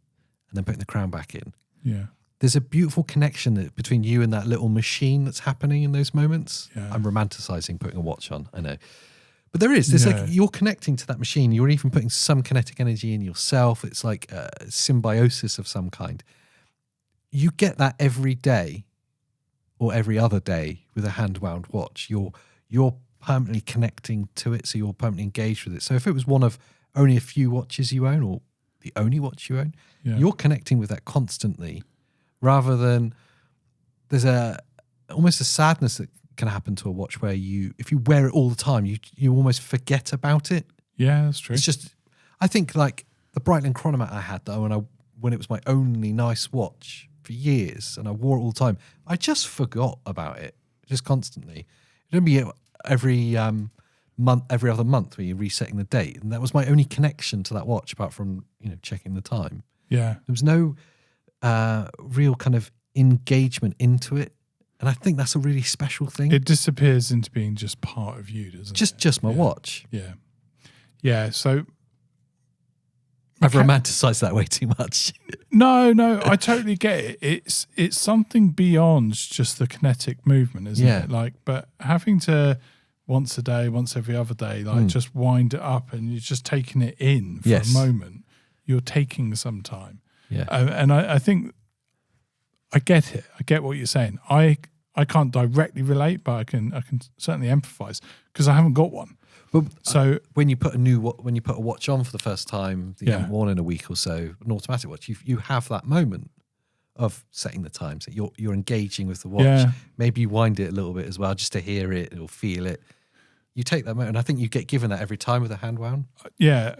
and then putting the crown back in. Yeah. There's a beautiful connection between you and that little machine that's happening in those moments. Yeah. I'm romanticizing putting a watch on, I know. But there is. There's like you're connecting to that machine. You're even putting some kinetic energy in yourself. It's like a symbiosis of some kind. You get that every day or every other day with a hand-wound watch. You're permanently connecting to it, so you're permanently engaged with it. So if it was one of only a few watches you own or the only watch you own, you're connecting with that constantly rather than there's almost a sadness that can happen to a watch where if you wear it all the time, you almost forget about it. Yeah, that's true. It's just, I think like the Breitling Chronomat I had though, when it was my only nice watch for years and I wore it all the time, I just forgot about it just constantly. It'd be every month, every other month, where you're resetting the date, and that was my only connection to that watch, apart from checking the time. Yeah, There was no real kind of engagement into it, and I think that's a really special thing. it disappears into being just part of you, doesn't it? Just my watch. Yeah. So I've romanticized that way too much. No, I totally get it. It's something beyond just the kinetic movement, isn't it? Like, but having to once a day, once every other day, like just wind it up, and you're just taking it in for a moment. You're taking some time. Yeah. And I think I get it. I get what you're saying. I can't directly relate, but I can certainly empathize because I haven't got one. But so when you put a watch on for the first time that you haven't worn in a week or so, an automatic watch, you have that moment of setting the time. So you're engaging with the watch. Yeah. Maybe you wind it a little bit as well, just to hear it or feel it. You take that moment, and I think you get given that every time with a hand wound. Yeah.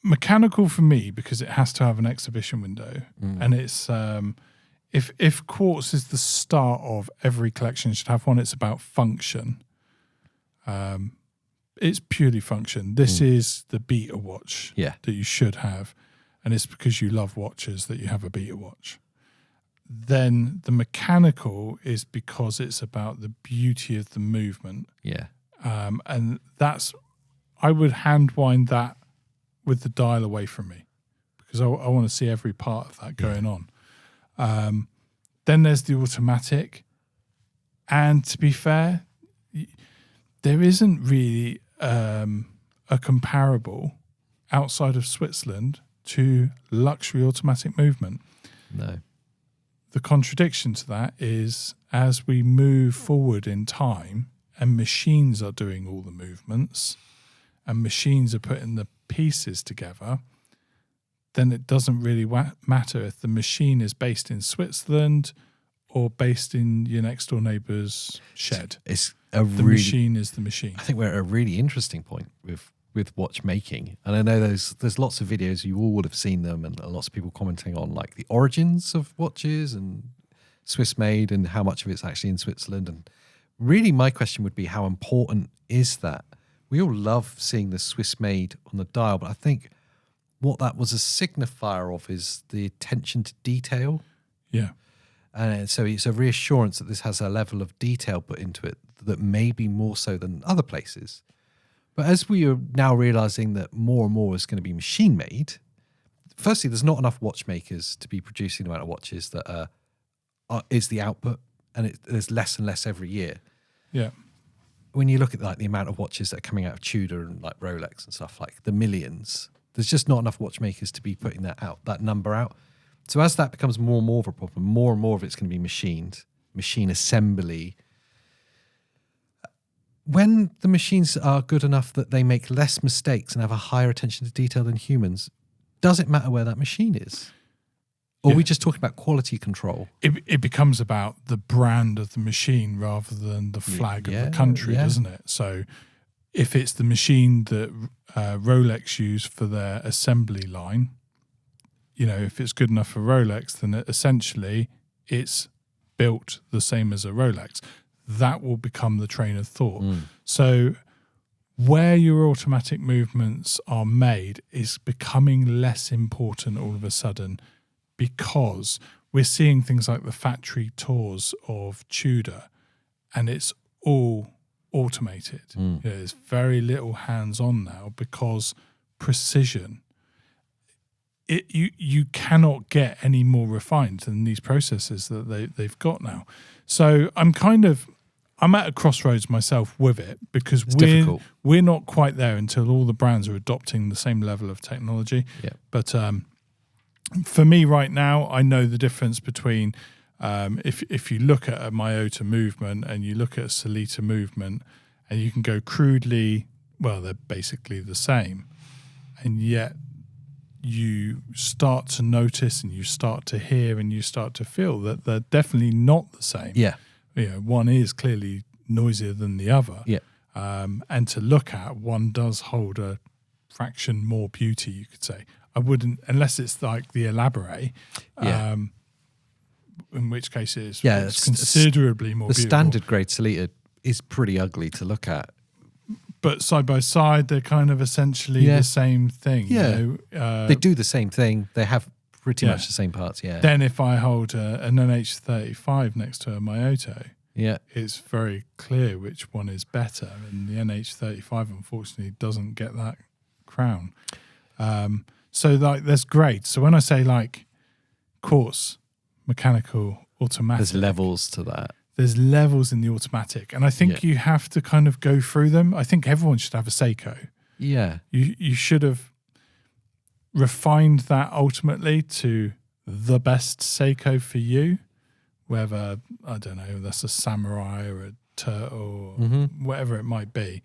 Mechanical for me, because it has to have an exhibition window, and it's if quartz is the start of every collection should have one, it's about function. It's purely function. This is the beta watch that you should have, and it's because you love watches that you have a beta watch. Then the mechanical is because it's about the beauty of the movement. Yeah. And that's, I would hand wind that with the dial away from me, because I want to see every part of that going on. Then there's the automatic, and to be fair, there isn't really a comparable outside of Switzerland to luxury automatic movement. No. The contradiction to that is, as we move forward in time and machines are doing all the movements and machines are putting the pieces together, then it doesn't really matter if the machine is based in Switzerland or based in your next door neighbour's shed. The machine is the machine. I think we're at a really interesting point with watchmaking, and I know there's lots of videos, you all would have seen them, and lots of people commenting on like the origins of watches and Swiss made and how much of it's actually in Switzerland. And really my question would be, how important is that? We all love seeing the Swiss made on the dial, but I think what that was a signifier of is the attention to detail. Yeah. And so it's a reassurance that this has a level of detail put into it that may be more so than other places. But as we are now realizing that more and more is going to be machine made, firstly, there's not enough watchmakers to be producing the amount of watches that is the output, and there's less and less every year. Yeah. When you look at like the amount of watches that are coming out of Tudor and like Rolex and stuff, like the millions, there's just not enough watchmakers to be putting that number out. So as that becomes more and more of a problem, more and more of it's going to be machined, machine assembly. When the machines are good enough that they make less mistakes and have a higher attention to detail than humans, does it matter where that machine is? Or are we just talking about quality control? It becomes about the brand of the machine rather than the flag of the country, doesn't it? So if it's the machine that Rolex use for their assembly line, if it's good enough for Rolex, then essentially it's built the same as a Rolex. That will become the train of thought. So where your automatic movements are made is becoming less important all of a sudden, because we're seeing things like the factory tours of Tudor, and it's all automated. There's very little hands-on now, because precision. You cannot get any more refined than these processes that they've got now. So I'm at a crossroads myself with it, because we're not quite there until all the brands are adopting the same level of technology. Yeah. But for me right now, I know the difference between if you look at a Miyota movement and you look at a Sellita movement, and you can go crudely, well, they're basically the same, and yet you start to notice and you start to hear and you start to feel that they're definitely not the same. Yeah. One is clearly noisier than the other. Yeah. And to look at, one does hold a fraction more beauty, you could say. I wouldn't, unless it's like the Elaborate, in which case it's considerably more beautiful. The standard grade Sellita is pretty ugly to look at. But side by side, they're kind of essentially the same thing. Yeah. You know? They do the same thing. They have pretty Yeah. much the same parts, yeah. Then if I hold an NH35 next to a Myoto, Yeah. it's very clear which one is better. And the NH35, unfortunately, doesn't get that crown. So like there's grades. So when I say like quartz, mechanical, automatic, There's levels to that. there's levels in the automatic. And I think you have to kind of go through them. I think everyone should have a Seiko. Yeah. You should have refined that ultimately to the best Seiko for you, whether, I don't know, that's a samurai or a turtle or whatever it might be.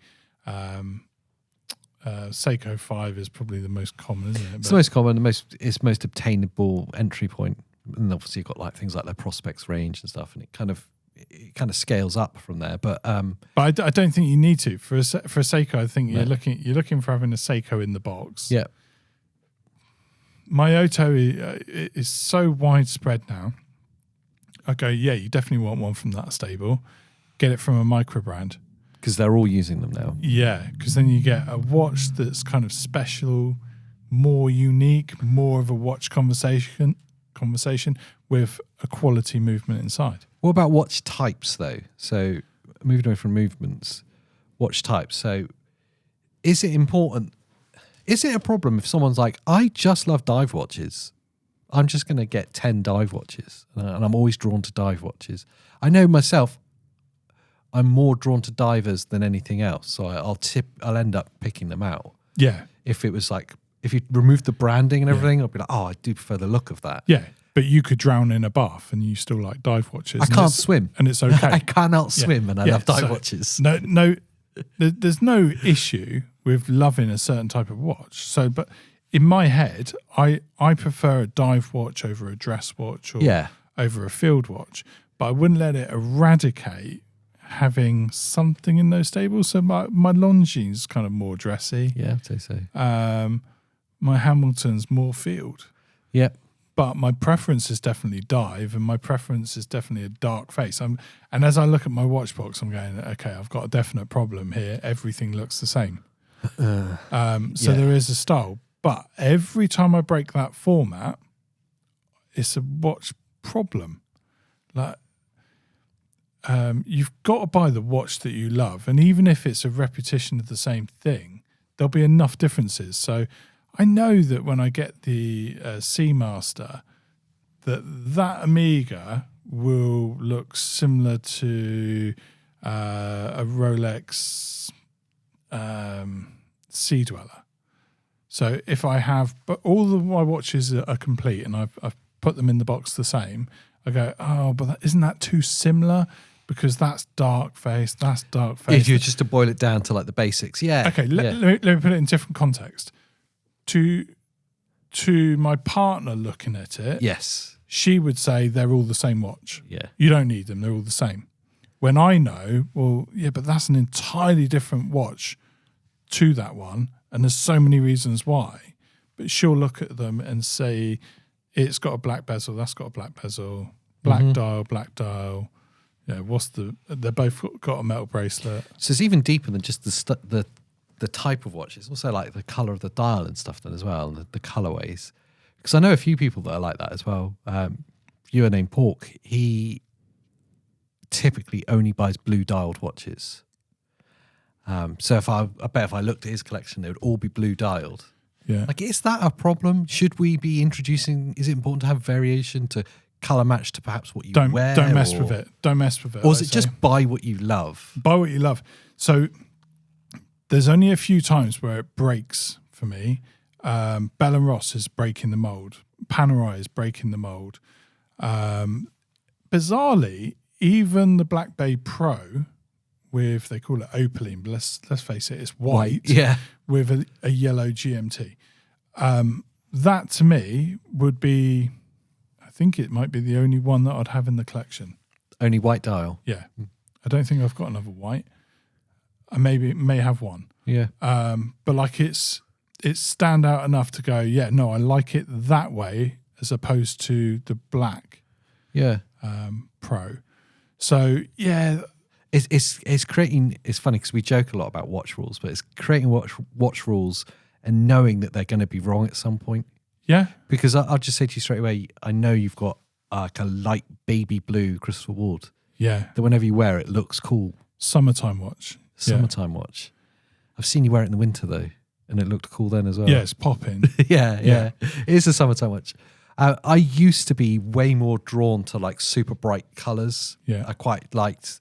Seiko 5 is probably the most common, isn't it? It's the most common, it's most obtainable entry point. And obviously you've got like things like their prospects range and stuff, and it kind of scales up from there. But I don't think you need to for a Seiko. I think you're looking for having a Seiko in the box. yeah. Myoto is so widespread now. I go, yeah, you definitely want one from that stable. Get it from a micro brand. Because they're all using them now. Yeah, because then you get a watch that's kind of special, more unique, more of a watch conversation with a quality movement inside. What about watch types though? So moving away from movements, watch types. So is it important? Is it a problem if someone's like, I just love dive watches. I'm just going to get 10 dive watches. And I'm always drawn to dive watches. I know myself, I'm more drawn to divers than anything else. So I'll end up picking them out. Yeah. If it was like, if you remove the branding and everything, I'd be like, oh, I do prefer the look of that. Yeah. But you could drown in a bath and you still like dive watches. I can't swim. And it's okay. I cannot swim and I love dive watches. No, there's no issue with loving a certain type of watch. So, but in my head, I prefer a dive watch over a dress watch or over a field watch. But I wouldn't let it eradicate having something in those stables. So my Longines kind of more dressy. Yeah, I'd say so. My Hamilton's more field. Yep. But my preference is definitely dive, and my preference is definitely a dark face. And as I look at my watch box, I'm going, okay, I've got a definite problem here. Everything looks the same. So there is a style. But every time I break that format, it's a watch problem. Like, you've got to buy the watch that you love. And even if it's a repetition of the same thing, there'll be enough differences. So I know that when I get the Seamaster, that Omega will look similar to a Rolex Sea Dweller. So if I have, but all of my watches are complete and I've put them in the box the same, I go, oh, but isn't that too similar? Because that's dark face, that's dark face. If you just to boil it down to like the basics, Okay, let me put it in different context. To my partner looking at it, yes, she would say they're all the same watch. Yeah. You don't need them, they're all the same. When I know, well, yeah, but that's an entirely different watch to that one, and there's so many reasons why. But she'll look at them and say, it's got a black bezel, that's got a black bezel, black dial. Yeah, they're both got a metal bracelet. So it's even deeper than just the type of watch. It's also like the color of the dial and stuff then as well, and the colorways. Because I know a few people that are like that as well. Viewer named Pork, he typically only buys blue dialed watches. So I bet if I looked at his collection, they would all be blue dialed. Yeah. Like, is that a problem? Should we be introducing, is it important to have variation to color match to perhaps what you wear? Don't mess with it. Don't mess with it. Or is it just buy what you love? Buy what you love. So there's only a few times where it breaks for me. Bell & Ross is breaking the mold. Panerai is breaking the mold. Bizarrely, even the Black Bay Pro with, they call it opaline, but let's face it, it's white with a yellow GMT. That to me would be, I think it might be the only one that I'd have in the collection. Only white dial? Yeah. I don't think I've got another white. I may have one. Yeah. But like it's stand out enough to go, yeah, no, I like it that way as opposed to the black Yeah. Pro. So yeah, It's creating. It's funny because we joke a lot about watch rules, but it's creating watch rules and knowing that they're going to be wrong at some point. Yeah. Because I'll just say to you straight away, I know you've got like a light baby blue crystal ward. Yeah. That whenever you wear it, looks cool. Summertime watch. Summertime watch. I've seen you wear it in the winter though, and it looked cool then as well. Yeah, it's popping. yeah. It is a summertime watch. I used to be way more drawn to like super bright colours. Yeah. I quite liked,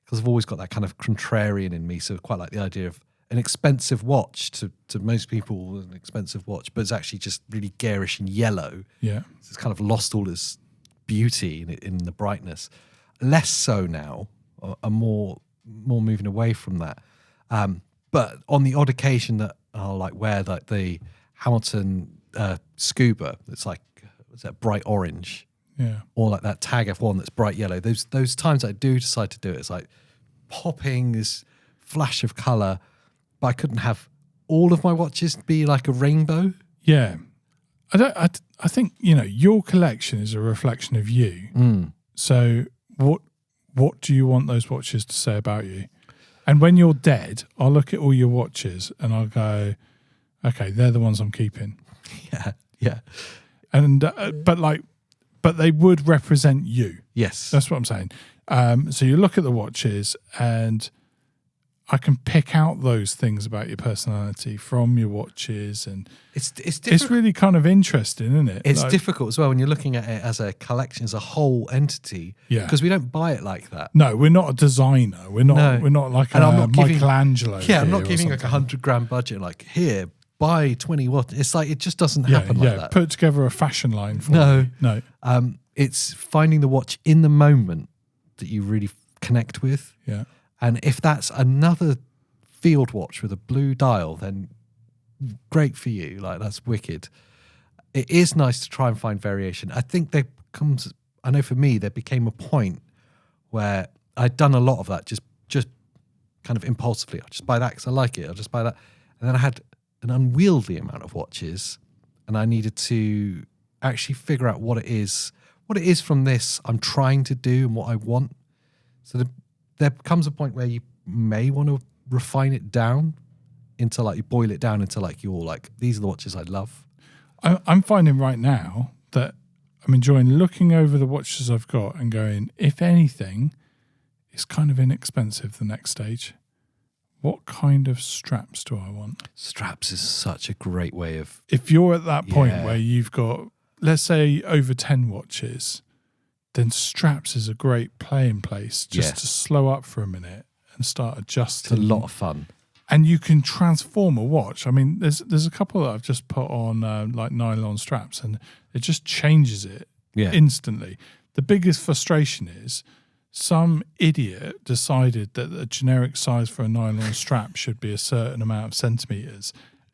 because I've always got that kind of contrarian in me, so I quite like the idea of an expensive watch to most people, an expensive watch, but it's actually just really garish and yellow. Yeah. So it's kind of lost all its beauty in the brightness. Less so now, are more moving away from that. But on the odd occasion that I'll like wear like the Hamilton Scuba, it's like, what's that, bright orange, or like that Tag F1 that's bright yellow. Those times I do decide to do it, it's like popping this flash of colour, but I couldn't have all of my watches be like a rainbow. Yeah. I think, your collection is a reflection of you. So what do you want those watches to say about you? And when you're dead, I'll look at all your watches and I'll go, okay, they're the ones I'm keeping. Yeah. And but they would represent you. Yes, that's what I'm saying. So you look at the watches, and I can pick out those things about your personality from your watches, and it's really kind of interesting, isn't it? It's difficult as well when you're looking at it as a collection, as a whole entity. Yeah, because we don't buy it like that. No, we're not a designer. We're not like Michelangelo. I'm not giving like $100,000 budget. Like, here, buy 20 watts. It's like, it just doesn't happen like that. Put together a fashion line for me. No. It's finding the watch in the moment that you really connect with. Yeah. And if that's another field watch with a blue dial, then great for you. Like, that's wicked. It is nice to try and find variation. I think I know for me, there became a point where I'd done a lot of that, just kind of impulsively. I'll just buy that because I like it. I'll just buy that. And then I had an unwieldy amount of watches, and I needed to actually figure out what it is from this I'm trying to do and what I want. So there comes a point where you may want to refine it down into like, you boil it down into like, you're like, these are the watches I love. I'm finding right now that I'm enjoying looking over the watches I've got and going, if anything, it's kind of inexpensive, the next stage. What kind of straps do I want? Straps is such a great way of... If you're at that point where you've got, let's say, over 10 watches, then straps is a great playing place just to slow up for a minute and start adjusting. It's a lot of fun. And you can transform a watch. I mean, there's a couple that I've just put on like nylon straps, and it just changes it instantly. The biggest frustration is some idiot decided that the generic size for a nylon strap should be a certain amount of centimeters,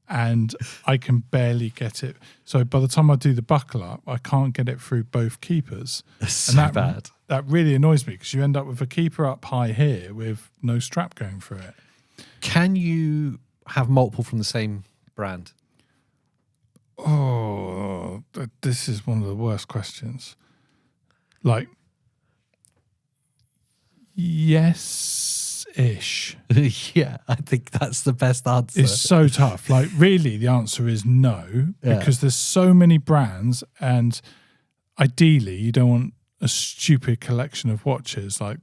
and I can barely get it. So by the time I do the buckle up, I can't get it through both keepers. That's and bad. That really annoys me, because you end up with a keeper up high here with no strap going through it. Can you have multiple from the same brand? Oh, this is one of the worst questions. Like, yes-ish. Yeah, I think that's the best answer. It's so tough. Like, really, the answer is no, because there's so many brands, and ideally, you don't want a stupid collection of watches. Like,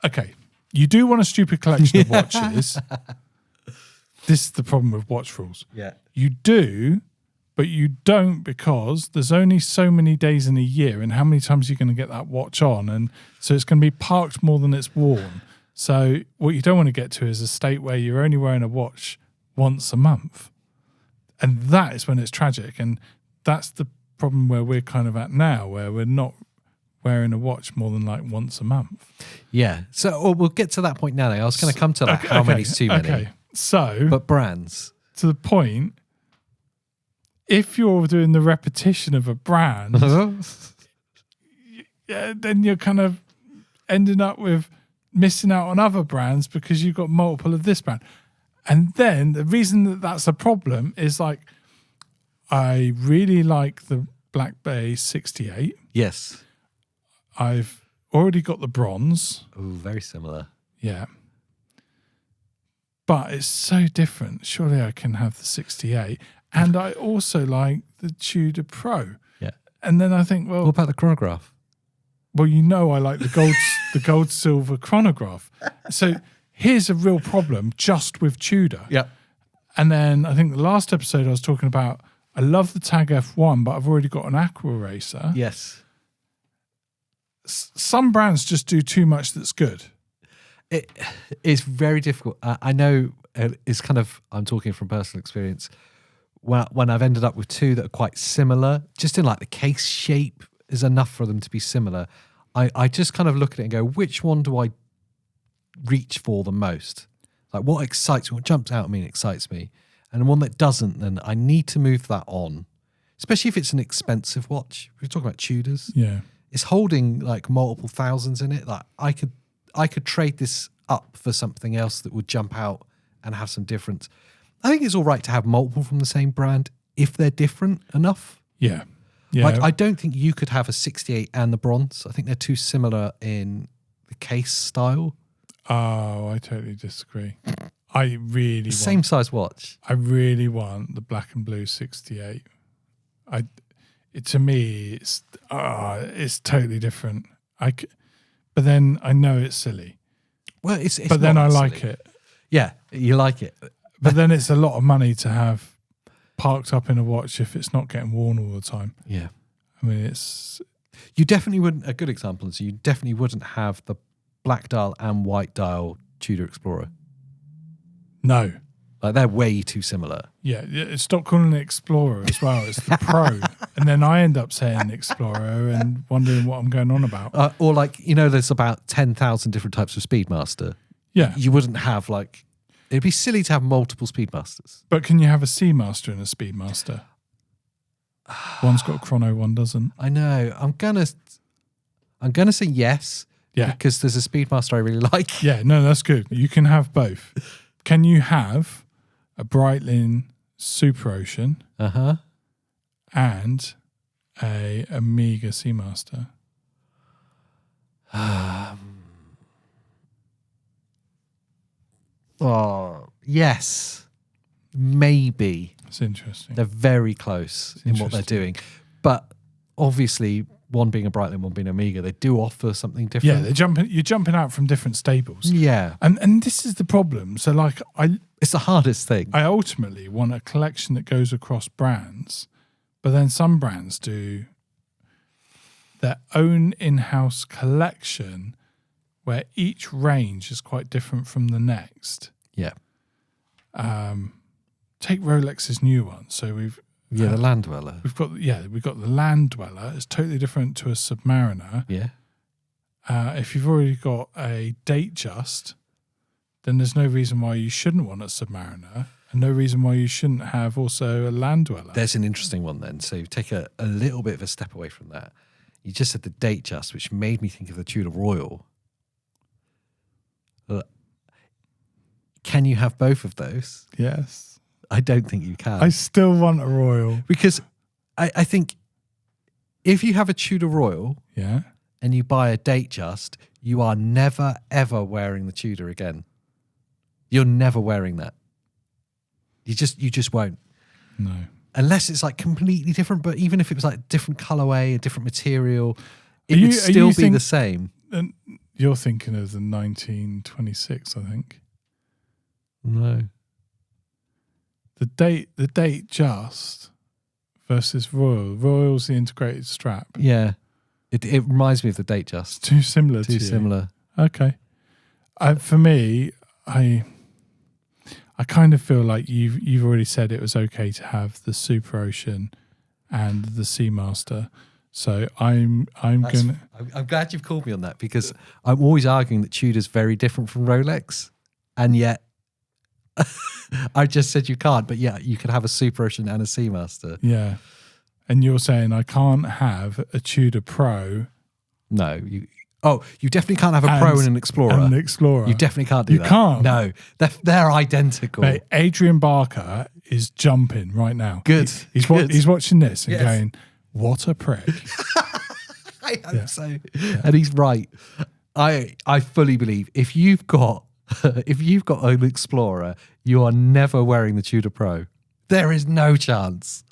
okay, you do want a stupid collection of watches. This is the problem with watch rules. Yeah. You do, but you don't, because there's only so many days in a year, and how many times are you going to get that watch on? And so it's going to be parked more than it's worn. So what you don't want to get to is a state where you're only wearing a watch once a month. And that is when it's tragic. And that's the problem where we're kind of at now, where we're not wearing a watch more than like once a month. Yeah. So we'll get to that point now. I was going to come to that. How many's too many? Okay. So, but brands, to the point, if you're doing the repetition of a brand, then you're kind of ending up with missing out on other brands because you've got multiple of this brand. And then the reason that that's a problem is, like, I really like the Black Bay 68. Yes. I've already got the bronze. Ooh, very similar. Yeah. But it's so different. Surely I can have the 68. And I also like the Tudor Pro. Yeah. And then I think, well, What about the chronograph? well, I like the gold silver chronograph. So here's a real problem just with Tudor. Yeah. And then I think the last episode I was talking about, I love the Tag F1, but I've already got an Aqua Racer. Yes. Some brands just do too much that's good. It is very difficult. I know it's kind of, I'm talking from personal experience. When I've ended up with two that are quite similar, just in like the case shape is enough for them to be similar. I just kind of look at it and go, which one do I reach for the most? Like what excites me, what jumps out at me and excites me. And the one that doesn't, then I need to move that on. Especially if it's an expensive watch. We're talking about Tudors. Yeah. It's holding like multiple thousands in it. Like I could trade this up for something else that would jump out and have some difference. I think it's all right to have multiple from the same brand if they're different enough. Yeah. Yeah. Like I don't think you could have a 68 and the bronze. I think they're too similar in the case style. Oh, I totally disagree. I really Same size watch. I really want the black and blue 68. To me, it's totally different. But then I know it's silly. Well, it's but then I silly. like it. Yeah, you like it. But then it's a lot of money to have parked up in a watch if it's not getting worn all the time. Yeah. I mean, it's... You definitely wouldn't, a good example is you definitely wouldn't have the black dial and white dial Tudor Explorer. No. Like they're way too similar. Yeah, stop calling it Explorer as well. It's the Pro. And then I end up saying Explorer and wondering what I'm going on about. Or like, there's about 10,000 different types of Speedmaster. Yeah. You wouldn't have like, it'd be silly to have multiple Speedmasters. But can you have a Seamaster and a Speedmaster? One's got a chrono, one doesn't. I know. I'm gonna say yes. Yeah. Because there's a Speedmaster I really like. Yeah, no, that's good. You can have both. Can you have a Breitling Super Ocean and a Amiga Seamaster? Oh, yes. Maybe. That's interesting. They're very close in what they're doing. But obviously, one being a Breitling, one being Amiga, they do offer something different. Yeah, you're jumping out from different stables. Yeah. And this is the problem. So like it's the hardest thing. I ultimately want a collection that goes across brands, but then some brands do their own in-house collection where each range is quite different from the next. Yeah. Take Rolex's new one. So we've the Land Dweller. We've got the Land Dweller. It's totally different to a Submariner. Yeah. If you've already got a Datejust, then there's no reason why you shouldn't want a Submariner, and no reason why you shouldn't have also a Land Dweller. There's an interesting one then. So you take a little bit of a step away from that. You just said the Datejust, which made me think of the Tudor Royal. Can you have both of those? Yes. I don't think you can. I still want a Royal. Because I think if you have a Tudor Royal and you buy a Datejust, you are never, ever wearing the Tudor again. You're never wearing that. You just won't. No. Unless it's like completely different, but even if it was like different colorway, a different material, it would still be the same. You're thinking of the 1926, I think. No. The Datejust versus Royal. Royal's the integrated strap. Yeah. It reminds me of the Datejust. Too similar to you. Too similar. Okay. For me, I kind of feel like you've already said it was okay to have the Super Ocean and the Seamaster. So I'm glad you've called me on that, because I'm always arguing that Tudor's very different from Rolex, and yet I just said you can't. But yeah, you could have a Super Ocean and a Seamaster. Yeah, and you're saying I can't have a Tudor Pro. No, you definitely can't have a Pro and an Explorer. And an Explorer. You definitely can't do that. You can't. No, they're identical. Mate, Adrian Barker is jumping right now. Good. He's watching this and going, "What a prick." I hope so. And he's right. I fully believe if you've got an Explorer, you are never wearing the Tudor Pro. There is no chance.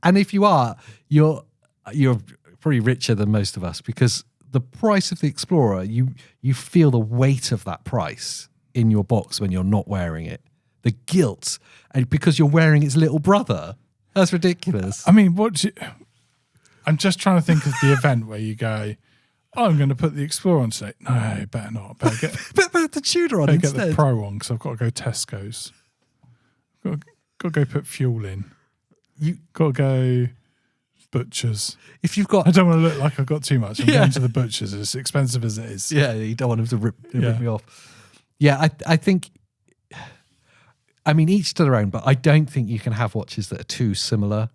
And if you are, you're probably richer than most of us, because the price of the Explorer, you feel the weight of that price in your box when you're not wearing it. The guilt, and because you're wearing its little brother. That's ridiculous. I mean, I'm just trying to think of the event where you go, oh, I'm going to put the Explorer on today. No, better not. Better get the Tudor on better instead. get the Pro on, because I've got to go Tesco's. Got to go put fuel in. You got to go butchers. If you've got, I don't want to look like I've got too much. I'm going to the butchers, as expensive as it is. Yeah, you don't want him to rip me off. Yeah, I think. I mean, each to their own, but I don't think you can have watches that are too similar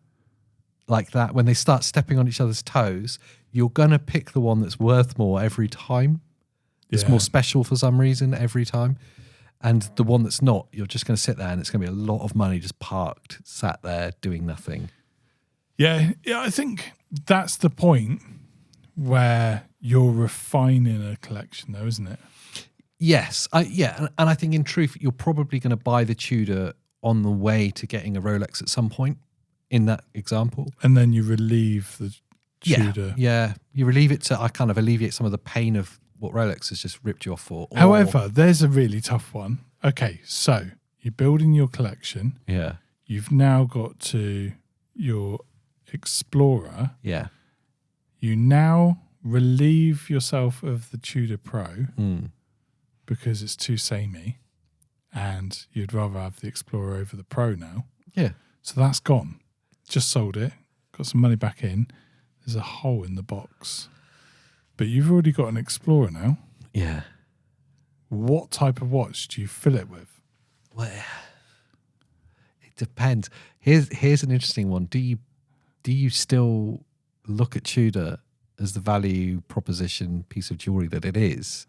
like that. When they start stepping on each other's toes, you're going to pick the one that's worth more every time. It's more special for some reason every time. And the one that's not, you're just going to sit there and it's going to be a lot of money just parked, sat there doing nothing. Yeah, I think that's the point where you're refining a collection, though, isn't it? Yes, and I think in truth, you're probably going to buy the Tudor on the way to getting a Rolex at some point in that example. And then you relieve the Tudor. Yeah, you relieve it to kind of alleviate some of the pain of what Rolex has just ripped you off for. However, there's a really tough one. Okay, so you're building your collection. Yeah. You've now got to your Explorer. Yeah. You now relieve yourself of the Tudor Pro. Because it's too samey, and you'd rather have the Explorer over the Pro now. Yeah. So that's gone. Just sold it, got some money back in. There's a hole in the box. But you've already got an Explorer now. Yeah. What type of watch do you fill it with? Well, it depends. Here's an interesting one. Do you still look at Tudor as the value proposition piece of jewelry that it is?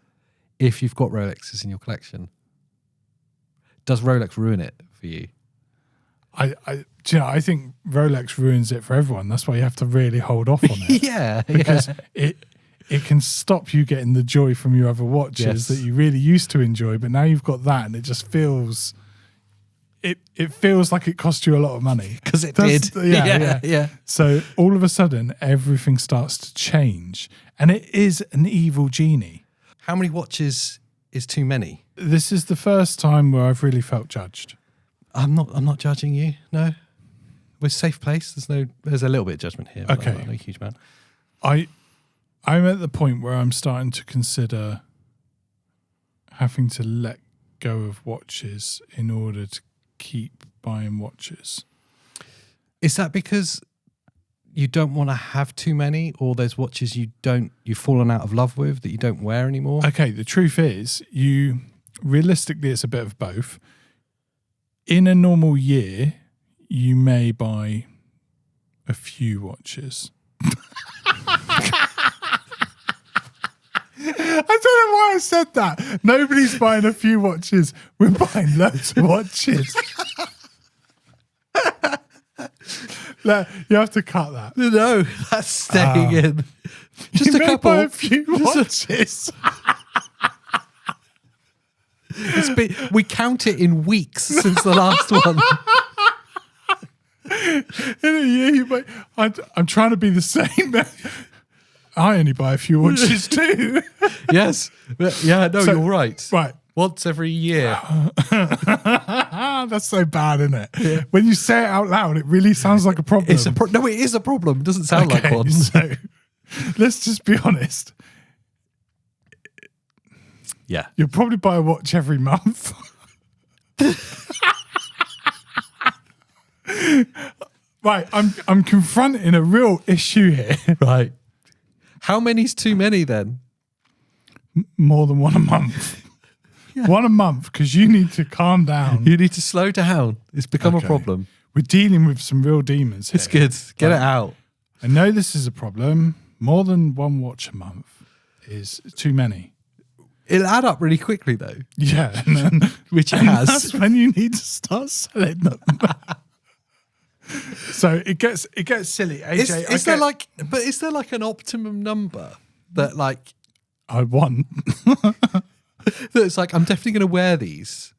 If you've got Rolexes in your collection, does Rolex ruin it for you? I think Rolex ruins it for everyone. That's why you have to really hold off on it. Yeah, because it can stop you getting the joy from your other watches that you really used to enjoy. But now you've got that, and it just feels it feels like it cost you a lot of money because it did. Yeah. So all of a sudden, everything starts to change, and it is an evil genie. How many watches is too many? This is the first time where I've really felt judged. I'm not judging you. No, we're a safe place. There's a little bit of judgment here. But okay, not a huge amount. I'm at the point where I'm starting to consider having to let go of watches in order to keep buying watches. Is that because you don't want to have too many, or there's watches you've fallen out of love with that you don't wear anymore? Okay, the truth is, realistically, it's a bit of both. In a normal year, you may buy a few watches. I don't know why I said that. Nobody's buying a few watches. We're buying loads of watches. No, you have to cut that. No, that's staying in. Just you a couple. Buy a few watches. We count it in weeks since the last one. In a year, you buy. I'm trying to be the same. I only buy a few watches too. Yes. Yeah, no, you're right. Right. Once every year. That's so bad, isn't it? Yeah. When you say it out loud, it really sounds like a problem. No, it is a problem. It doesn't sound like one. So let's just be honest. Yeah. You'll probably buy a watch every month. Right, I'm confronting a real issue here. Right. How many's too many then? More than one a month. Yeah. One a month, because you need to calm down. You need to slow down. It's become a problem. We're dealing with some real demons here. It's good. Get it out. I know this is a problem. More than one watch a month is too many. It'll add up really quickly, though. Yeah. And which it has. That's when you need to start selling them. So it gets silly. AJ, Is there like an optimum number that like I want? that's like I'm definitely going to wear these?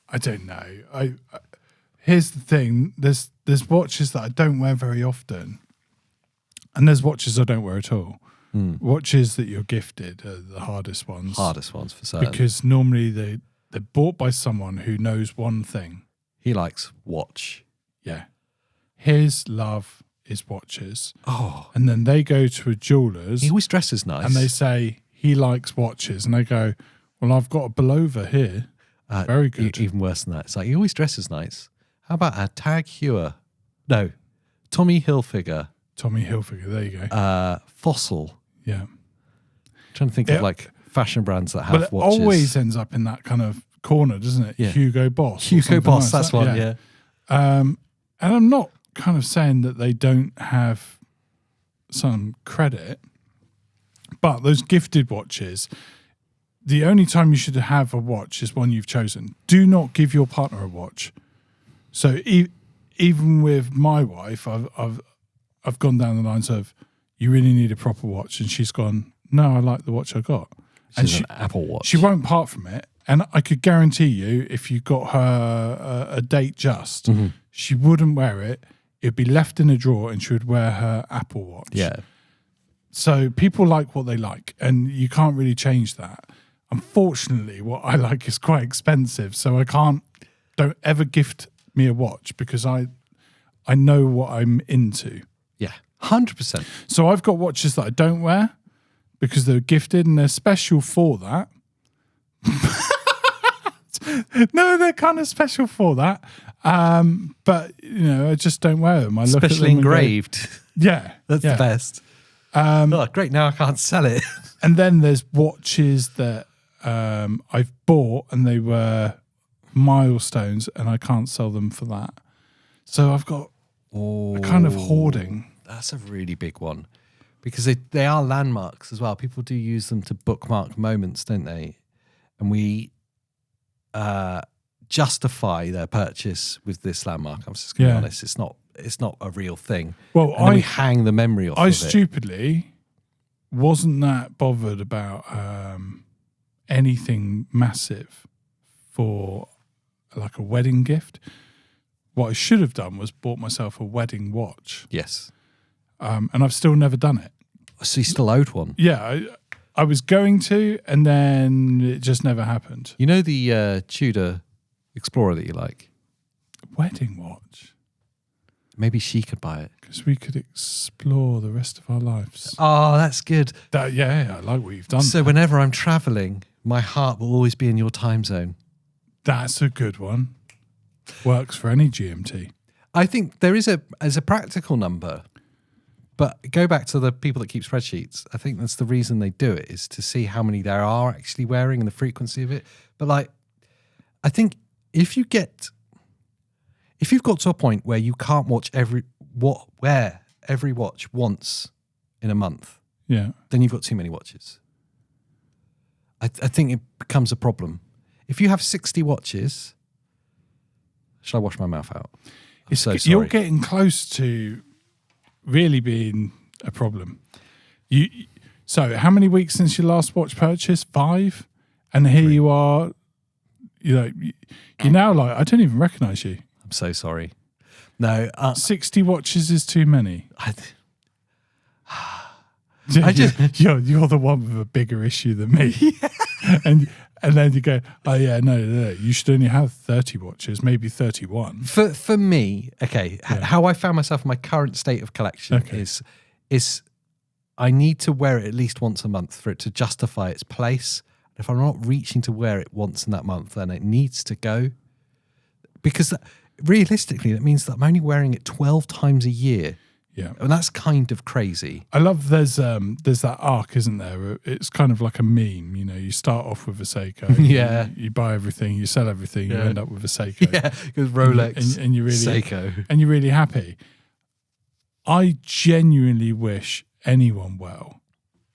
I don't know. I here's the thing. There's watches that I don't wear very often, and there's watches I don't wear at all. Watches that you're gifted are the hardest ones. Hardest ones for certain. Because normally they're bought by someone who knows one thing. He likes watch. Yeah. His love is watches. Oh. And then they go to a jeweler's. He always dresses nice. And they say he likes watches. And they go, well, I've got a Belova here. Very good. Even worse than that. It's like, he always dresses nice. How about a Tag Heuer? No. Tommy Hilfiger. Tommy Hilfiger. There you go. Fossil. Yeah. I'm trying to think of like fashion brands that have but it watches. always ends up in that kind of corner, doesn't it? Yeah. Hugo Boss. Hugo Boss, that's one, yeah. And I'm not kind of saying that they don't have some credit, but those gifted watches, the only time you should have a watch is one you've chosen. Do not give your partner a watch. So even with my wife, I've gone down the lines of, you really need a proper watch, and she's gone, no, I like the watch I got. She's an Apple Watch. She won't part from it. And I could guarantee you, if you got her a date just, she wouldn't wear it. It'd be left in a drawer, and she would wear her Apple Watch. Yeah. So people like what they like, and you can't really change that. Unfortunately, what I like is quite expensive, so don't ever gift me a watch because I know what I'm into. Yeah, 100%. So I've got watches that I don't wear because they're gifted and they're special for that. No, they're kind of special for that. But, I just don't wear them. I look at Especially them engraved. And go, yeah. That's the best. Great, now I can't sell it. And then there's watches that I've bought and they were milestones and I can't sell them for that. So I've got a kind of hoarding. That's a really big one because they are landmarks as well. People do use them to bookmark moments, don't they? And we justify their purchase with this landmark. I'm just going to be honest. It's not a real thing. Well, and then we hang the memory off of it. I stupidly wasn't that bothered about anything massive for like a wedding gift. What I should have done was bought myself a wedding watch. Yes. And I've still never done it. So you still owed one? Yeah, I was going to, and then it just never happened. You know the Tudor Explorer that you like? Wedding watch? Maybe she could buy it. Because we could explore the rest of our lives. Oh, that's good. I like what you've done. So whenever I'm traveling, my heart will always be in your time zone. That's a good one. Works for any GMT. I think there is as a practical number, but go back to the people that keep spreadsheets. I think that's the reason they do it, is to see how many there are actually wearing and the frequency of it. But like, I think if you've got to a point where you can't watch wear every watch once in a month, yeah, then you've got too many watches. I think it becomes a problem. If you have 60 watches, should I wash my mouth out? I'm so sorry. You're getting close to really being a problem. So how many weeks since your last watch purchase? 5? And here 3. you are, you're now like, I don't even recognise you. I'm so sorry. No. 60 watches is too many. I just you're the one with a bigger issue than me. and then you go, oh yeah, no, you should only have 30 watches, maybe 31. For me, okay, how I found myself in my current state of collection is I need to wear it at least once a month for it to justify its place. If I'm not reaching to wear it once in that month, then it needs to go. Because realistically, that means that I'm only wearing it 12 times a year. Yeah. And that's kind of crazy. I love there's that arc, isn't there? It's kind of like a meme, you start off with a Seiko. Yeah. You buy everything, you sell everything, you end up with a Seiko. Yeah, because Rolex and you're really Seiko. And you're really happy. I genuinely wish anyone well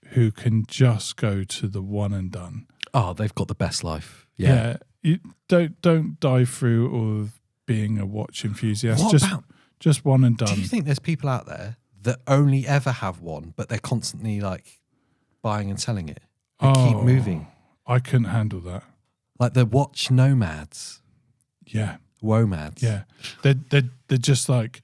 who can just go to the one and done. Oh, they've got the best life. Yeah. You don't dive through all of being a watch enthusiast. Just one and done. Do you think there's people out there that only ever have one, but they're constantly like buying and selling it? They keep moving. I couldn't handle that. Like the watch nomads. Yeah. Womads. Yeah. They're just like,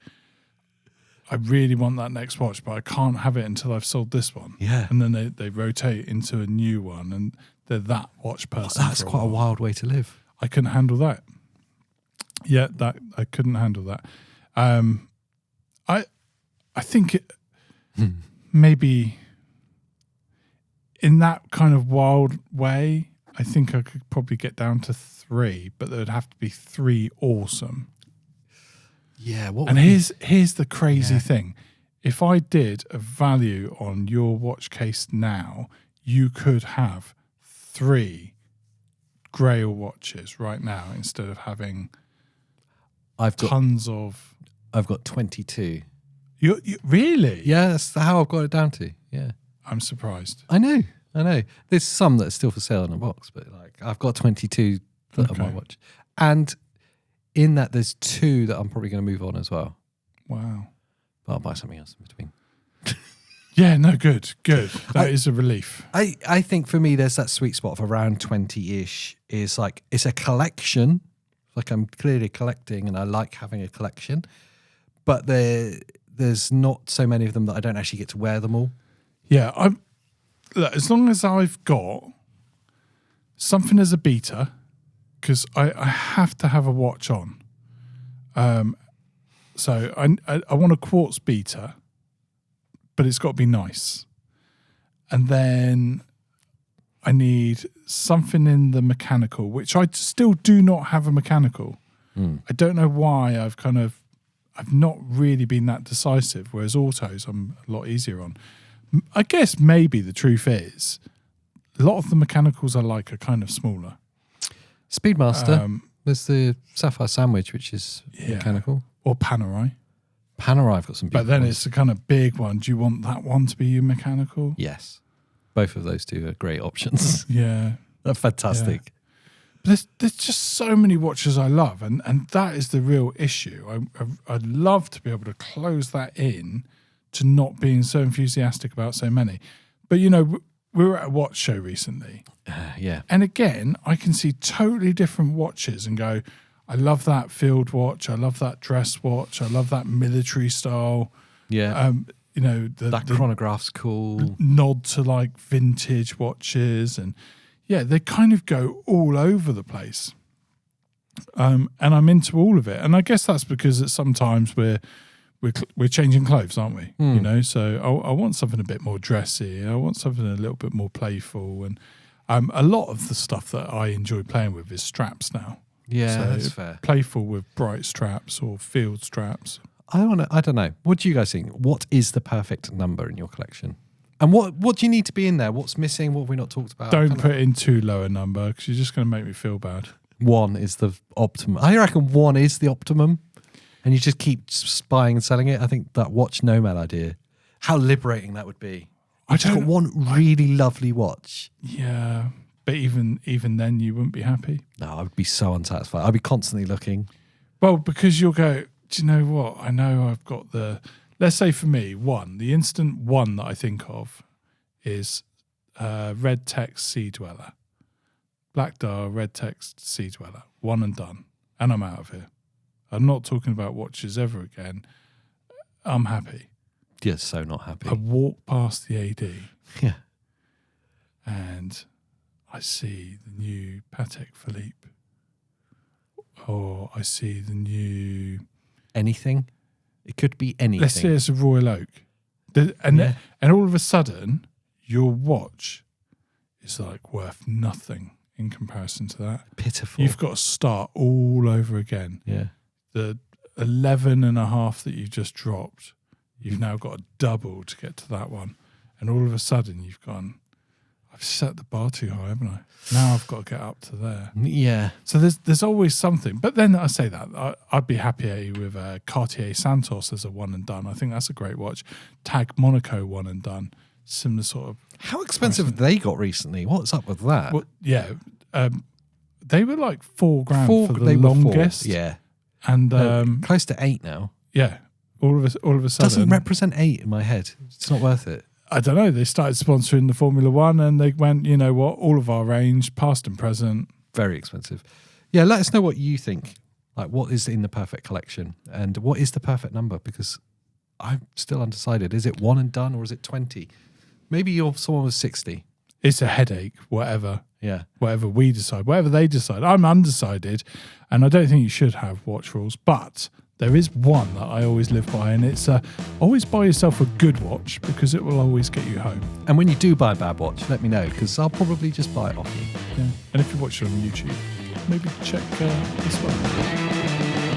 I really want that next watch, but I can't have it until I've sold this one. Yeah. And then they rotate into a new one, and they're that watch person. That's quite a wild way to live. I couldn't handle that. Yeah, I couldn't handle that. I think it maybe in that kind of wild way, I think I could probably get down to 3, but there would have to be 3 awesome. Yeah. What And here's the crazy thing. If I did a value on your watch case now, you could have 3 Grail watches right now instead of having tons of. I've got 22. You really? Yeah, that's how I've got it down to. Yeah. I'm surprised. I know. There's some that are still for sale in a box, but like I've got 22 that are my watch. And in that, there's 2 that I'm probably going to move on as well. Wow. But I'll buy something else in between. Yeah, no, good. That is a relief. I think for me, there's that sweet spot of around 20-ish. Is like, it's a collection. Like I'm clearly collecting and I like having a collection. But there's not so many of them that I don't actually get to wear them all. Yeah, look, as long as I've got something as a beta, because I have to have a watch on. So I want a quartz beta, but it's got to be nice. And then I need something in the mechanical, which I still do not have a mechanical. I don't know why I've not really been that decisive, whereas autos I'm a lot easier on. I guess maybe the truth is a lot of the mechanicals I like are kind of smaller. Speedmaster, there's the Sapphire Sandwich, which is mechanical. Or Panerai. Panerai, I've got some But then it's a kind of big one. Do you want that one to be your mechanical? Yes. Both of those 2 are great options. Yeah. They're fantastic. Yeah. But there's just so many watches I love, and that is the real issue. I'd love to be able to close that in to not being so enthusiastic about so many. But, you know, we were at a watch show recently. Yeah. And again, I can see totally different watches and go, I love that field watch. I love that dress watch. I love that military style. Yeah. You know, that chronograph's cool. Nod to like vintage watches, and yeah, they kind of go all over the place. And I'm into all of it. And I guess that's because sometimes we're changing clothes, aren't we? You know, so I want something a bit more dressy. I want something a little bit more playful. And a lot of the stuff that I enjoy playing with is straps now. Yeah, so that's fair. Playful with bright straps or field straps. I don't know. What do you guys think? What is the perfect number in your collection? And what do you need to be in there? What's missing? What have we not talked about? Don't put in too low a number because you're just going to make me feel bad. 1 is the optimum. I reckon 1 is the optimum. And you just keep buying and selling it. I think that watch nomad idea, how liberating that would be. I just got one really lovely watch. Yeah, but even then you wouldn't be happy. No, I would be so unsatisfied. I'd be constantly looking. Well, because you'll go, do you know what? I know I've got let's say for me, the instant one that I think of is Red Text Sea Dweller. Black Dial, Red Text Sea Dweller. One and done. And I'm out of here. I'm not talking about watches ever again. I'm happy. You're so not happy. I walk past the AD. Yeah. And I see the new Patek Philippe. Or I see the new... Anything? It could be anything. Let's say it's a Royal Oak. And all of a sudden, your watch is like worth nothing in comparison to that. Pitiful. You've got to start all over again. Yeah. The 11.5 that you've just dropped, you've now got to double to get to that one. And all of a sudden, you've gone, I've set the bar too high, haven't I? Now I've got to get up to there. Yeah. So there's always something. But then I say that, I'd be happier with a Cartier Santos as a one and done. I think that's a great watch. Tag Monaco one and done. Similar sort of... How expensive have they got recently? What's up with that? Well, yeah. They were like $4,000 for the longest. Yeah. And close to 8 now. yeah. all of a sudden, Doesn't represent 8 in my head. It's not worth it. I don't know. They started sponsoring the Formula One, and they went, you know what? All of our range, past and present. Very expensive. Yeah, let us know what you think. Like, what is in the perfect collection, and what is the perfect number? Because I'm still undecided. Is it 1 and done, or is it 20? Maybe you're someone with 60. It's a headache. Whatever. Yeah. Whatever we decide, whatever they decide. I'm undecided, and I don't think you should have watch rules, but there is one that I always live by, and it's always buy yourself a good watch, because it will always get you home. And when you do buy a bad watch, let me know, because I'll probably just buy it off you. Yeah. And if you watch it on YouTube, maybe check this one.